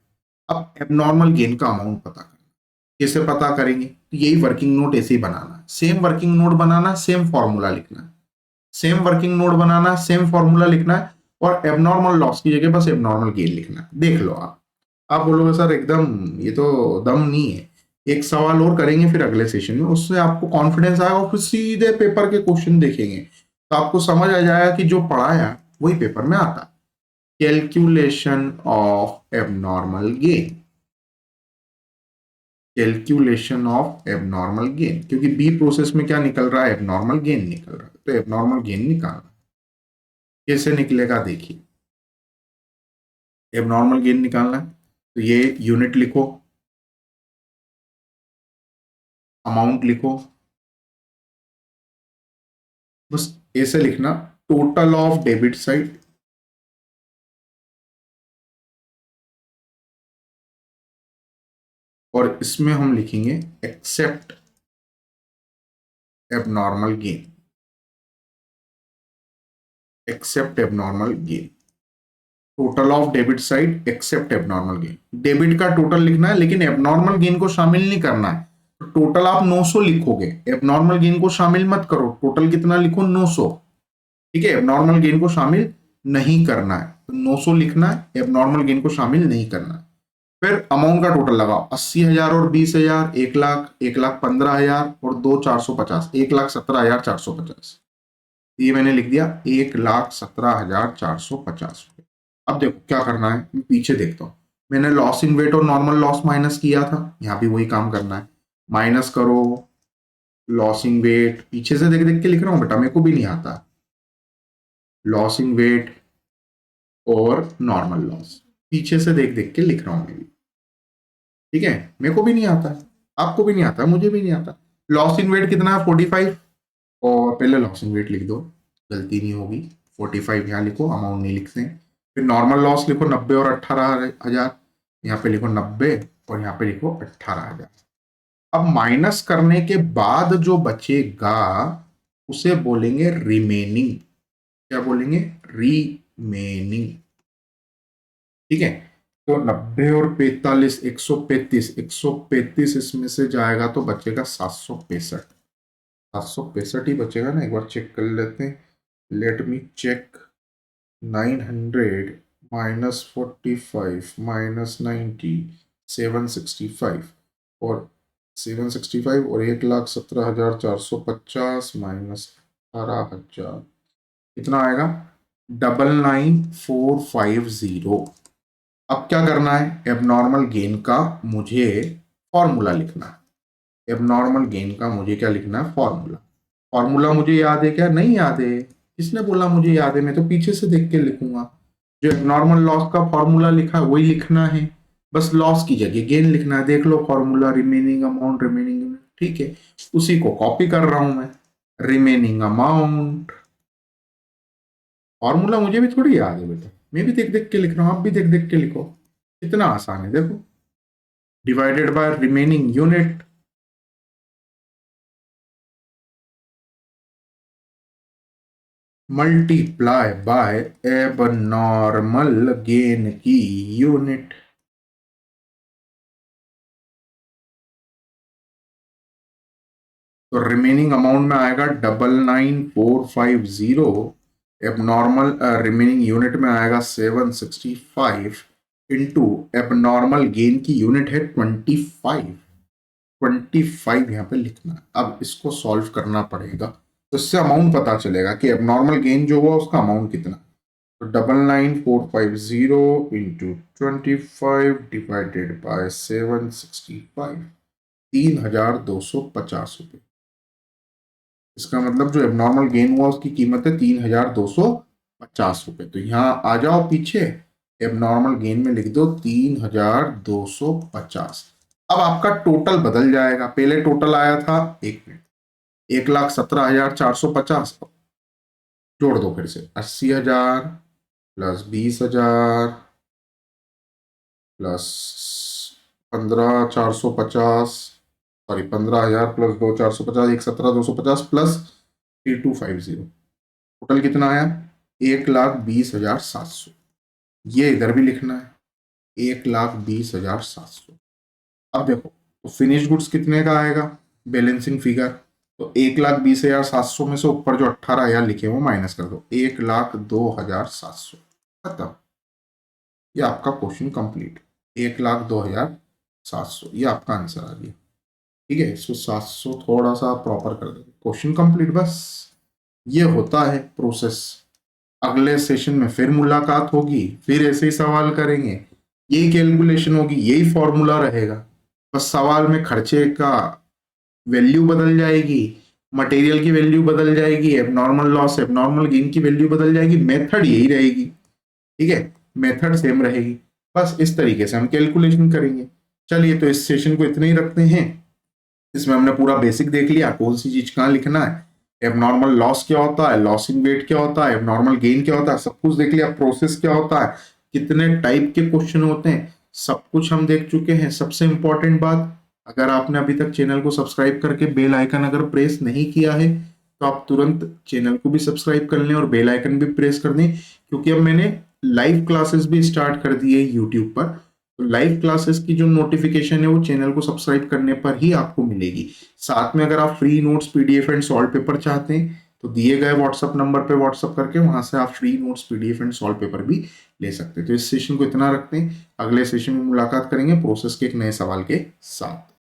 अब एबनॉर्मल गेन का अमाउंट पता करना, कैसे पता करेंगे, तो यही वर्किंग नोट ऐसे ही बनाना है, सेम वर्किंग नोट बनाना, सेम फॉर्मूला लिखना है, सेम वर्किंग नोट बनाना, सेम फॉर्मूला लिखना है, और एबनॉर्मल लॉस की जगह बस एबनॉर्मल गेन लिखना है। देख लो आप बोलोगे सर एकदम ये तो दम नहीं है, एक सवाल और करेंगे फिर अगले सेशन में, उससे आपको कॉन्फिडेंस आएगा और फिर सीधे पेपर के क्वेश्चन देखेंगे तो आपको समझ आ जाएगा कि जो पढ़ाया वही पेपर में आता है। Calculation of abnormal gain, calculation of abnormal gain, क्योंकि बी प्रोसेस में क्या निकल रहा है एबनॉर्मल गेन निकल रहा है, तो एबनॉर्मल गेन निकालना कैसे निकलेगा देखिए, एबनॉर्मल गेन निकालना है तो ये यूनिट लिखो, अमाउंट लिखो, बस ऐसे लिखना, टोटल ऑफ डेबिट साइड और इसमें हम लिखेंगे except abnormal gain, except abnormal gain, total of debit side except abnormal gain. Debit का टोटल लिखना है लेकिन एबनॉर्मल गेन को शामिल नहीं करना है, तो टोटल आप 900 लिखोगे, एबनॉर्मल गेन को शामिल मत करो, टोटल कितना लिखो 900, ठीक है, एबनॉर्मल गेन को शामिल नहीं करना है, तो 900 लिखना है, एबनॉर्मल गेन को शामिल नहीं करना है। फिर अमाउंट का टोटल लगाओ, 80,000 और 20,000, 1,00,000, 1,15,000 और 2,450, 1,17,450, ये मैंने लिख दिया 1,17,450। अब देखो क्या करना है, मैं पीछे देखता हूँ, मैंने लॉस इन वेट और नॉर्मल लॉस माइनस किया था, यहाँ भी वही काम करना है, माइनस करो लॉस इन वेट, पीछे से देख देख के लिख रहा हूँ बेटा, मेरे को भी नहीं आता, लॉस इन वेट और नॉर्मल लॉस पीछे से देख देख के लिख रहा हूँ मैं भी, ठीक है, मेरे को भी नहीं आता, आपको भी नहीं आता, मुझे भी नहीं आता। लॉस इन वेट कितना है 45, और पहले लॉस इन वेट लिख दो, गलती नहीं होगी, 45 यहाँ लिखो, अमाउंट नहीं लिखते हैं। फिर नॉर्मल लॉस लिखो 90 और 18,000, यहाँ पे लिखो 90 और यहाँ पे लिखो 18,000। अब माइनस करने के बाद जो बचेगा उसे बोलेंगे रिमेनिंग, क्या बोलेंगे, रिमेनिंग, ठीक है। तो 90 और 45, 135, 135 इसमें से जाएगा तो बचेगा 765, 765 ही बचेगा ना, एक बार चेक कर लेते हैं, let me check, 900 minus 45 minus 90, 765, और 765 और 1,17,450 माइनस 18,000 कितना आएगा, 99,450। अब क्या करना है, एबनॉर्मल गेन का मुझे फॉर्मूला लिखना है, एबनॉर्मल गेन का मुझे क्या लिखना है, फॉर्मूला। फॉर्मूला मुझे याद है क्या, नहीं याद है, किसने बोला मुझे याद है, मैं तो पीछे से देख के लिखूंगा, जो एबनॉर्मल लॉस का फॉर्मूला लिखा है वही लिखना है, बस लॉस की जगह गेन लिखना है, देख लो फॉर्मूला, रिमेनिंग अमाउंट, रिमेनिंग, ठीक है, उसी को कॉपी कर रहा हूं मैं, रिमेनिंग अमाउंट, फॉर्मूला मुझे भी थोड़ी याद है बेटा, मैं भी देख देख के लिख रहा हूं, आप भी देख देख के लिखो, कितना आसान है देखो, divided by remaining unit, multiply by abnormal gain की यूनिट। तो रिमेनिंग अमाउंट में आएगा 99,450, एबनॉर्मल रिमेनिंग यूनिट में आएगा 765, इंटू एबनॉर्मल गेन की यूनिट है 25, 25 यहाँ पे लिखना है। अब इसको सॉल्व करना पड़ेगा, तो इससे अमाउंट पता चलेगा कि एबनॉर्मल गेन जो हुआ उसका अमाउंट कितना। तो 99,450 इंटू 25 डिवाइडेड बाय 765, 3,250 रुपये। इसका मतलब जो एबनॉर्मल गेन हुआ उसकी कीमत है 3,250 रुपये। तो यहाँ आ जाओ पीछे, एबनॉर्मल गेन में लिख दो 3,250। अब आपका टोटल बदल जाएगा, पहले टोटल आया था, एक मिनट, 1,17,450, जोड़ दो फिर से, 80,000 plus 20,000 plus 15,450, sorry 15,000 plus 2,450, 1,17,250 plus 3,250, total कितना आया, 1,20,700। ये इधर भी लिखना है, 1,20,700। अब देखो तो फिनिश गुड्स कितने का आएगा, बैलेंसिंग फिगर, तो 1,20,700 में से ऊपर जो 18,000 लिखे वो माइनस कर दो, 1,02,700, खत्म। ये आपका क्वेश्चन कंप्लीट, 1,02,700, ये आपका आंसर आ गया, ठीक है। इसको 700 थोड़ा सा प्रॉपर कर दो, क्वेश्चन कंप्लीट, बस ये होता है प्रोसेस। अगले सेशन में फिर मुलाकात होगी, फिर ऐसे ही सवाल करेंगे, यही कैलकुलेशन होगी, यही फॉर्मूला रहेगा, बस सवाल में खर्चे का वैल्यू बदल जाएगी, मटेरियल की वैल्यू बदल जाएगी, एबनॉर्मल लॉस एबनॉर्मल गेन की वैल्यू बदल जाएगी, मेथड यही रहेगी, ठीक है, मेथड सेम रहेगी, बस इस तरीके से हम कैलकुलेशन करेंगे। चलिए तो इस सेशन को इतने ही रखते हैं, इसमें हमने पूरा बेसिक देख लिया, कौन सी चीज कहाँ लिखना है, एबनॉर्मल लॉस क्या होता है, लॉस इन वेट क्या होता है, एबनॉर्मल गेन क्या होता है, सब कुछ देख लिया, प्रोसेस क्या होता है, कितने टाइप के क्वेश्चन होते हैं, सब कुछ हम देख चुके हैं। सबसे इंपॉर्टेंट बात, अगर आपने अभी तक चैनल को सब्सक्राइब करके बेल आइकन अगर प्रेस नहीं किया है तो आप तुरंत चैनल को भी सब्सक्राइब कर लें और बेल आइकन भी प्रेस कर दें, क्योंकि अब मैंने लाइव क्लासेस भी स्टार्ट कर दी है यूट्यूब पर, तो लाइव क्लासेस की जो नोटिफिकेशन है वो चैनल को सब्सक्राइब करने पर ही आपको मिलेगी। साथ में अगर आप free notes, PDF and solve paper चाहते हैं तो दिए गए व्हाट्सएप नंबर पे व्हाट्सएप करके वहां से आप free notes, PDF and solve paper भी ले सकते हैं। तो इस सेशन को इतना रखते हैं, अगले सेशन में मुलाकात करेंगे प्रोसेस के एक नए सवाल के साथ।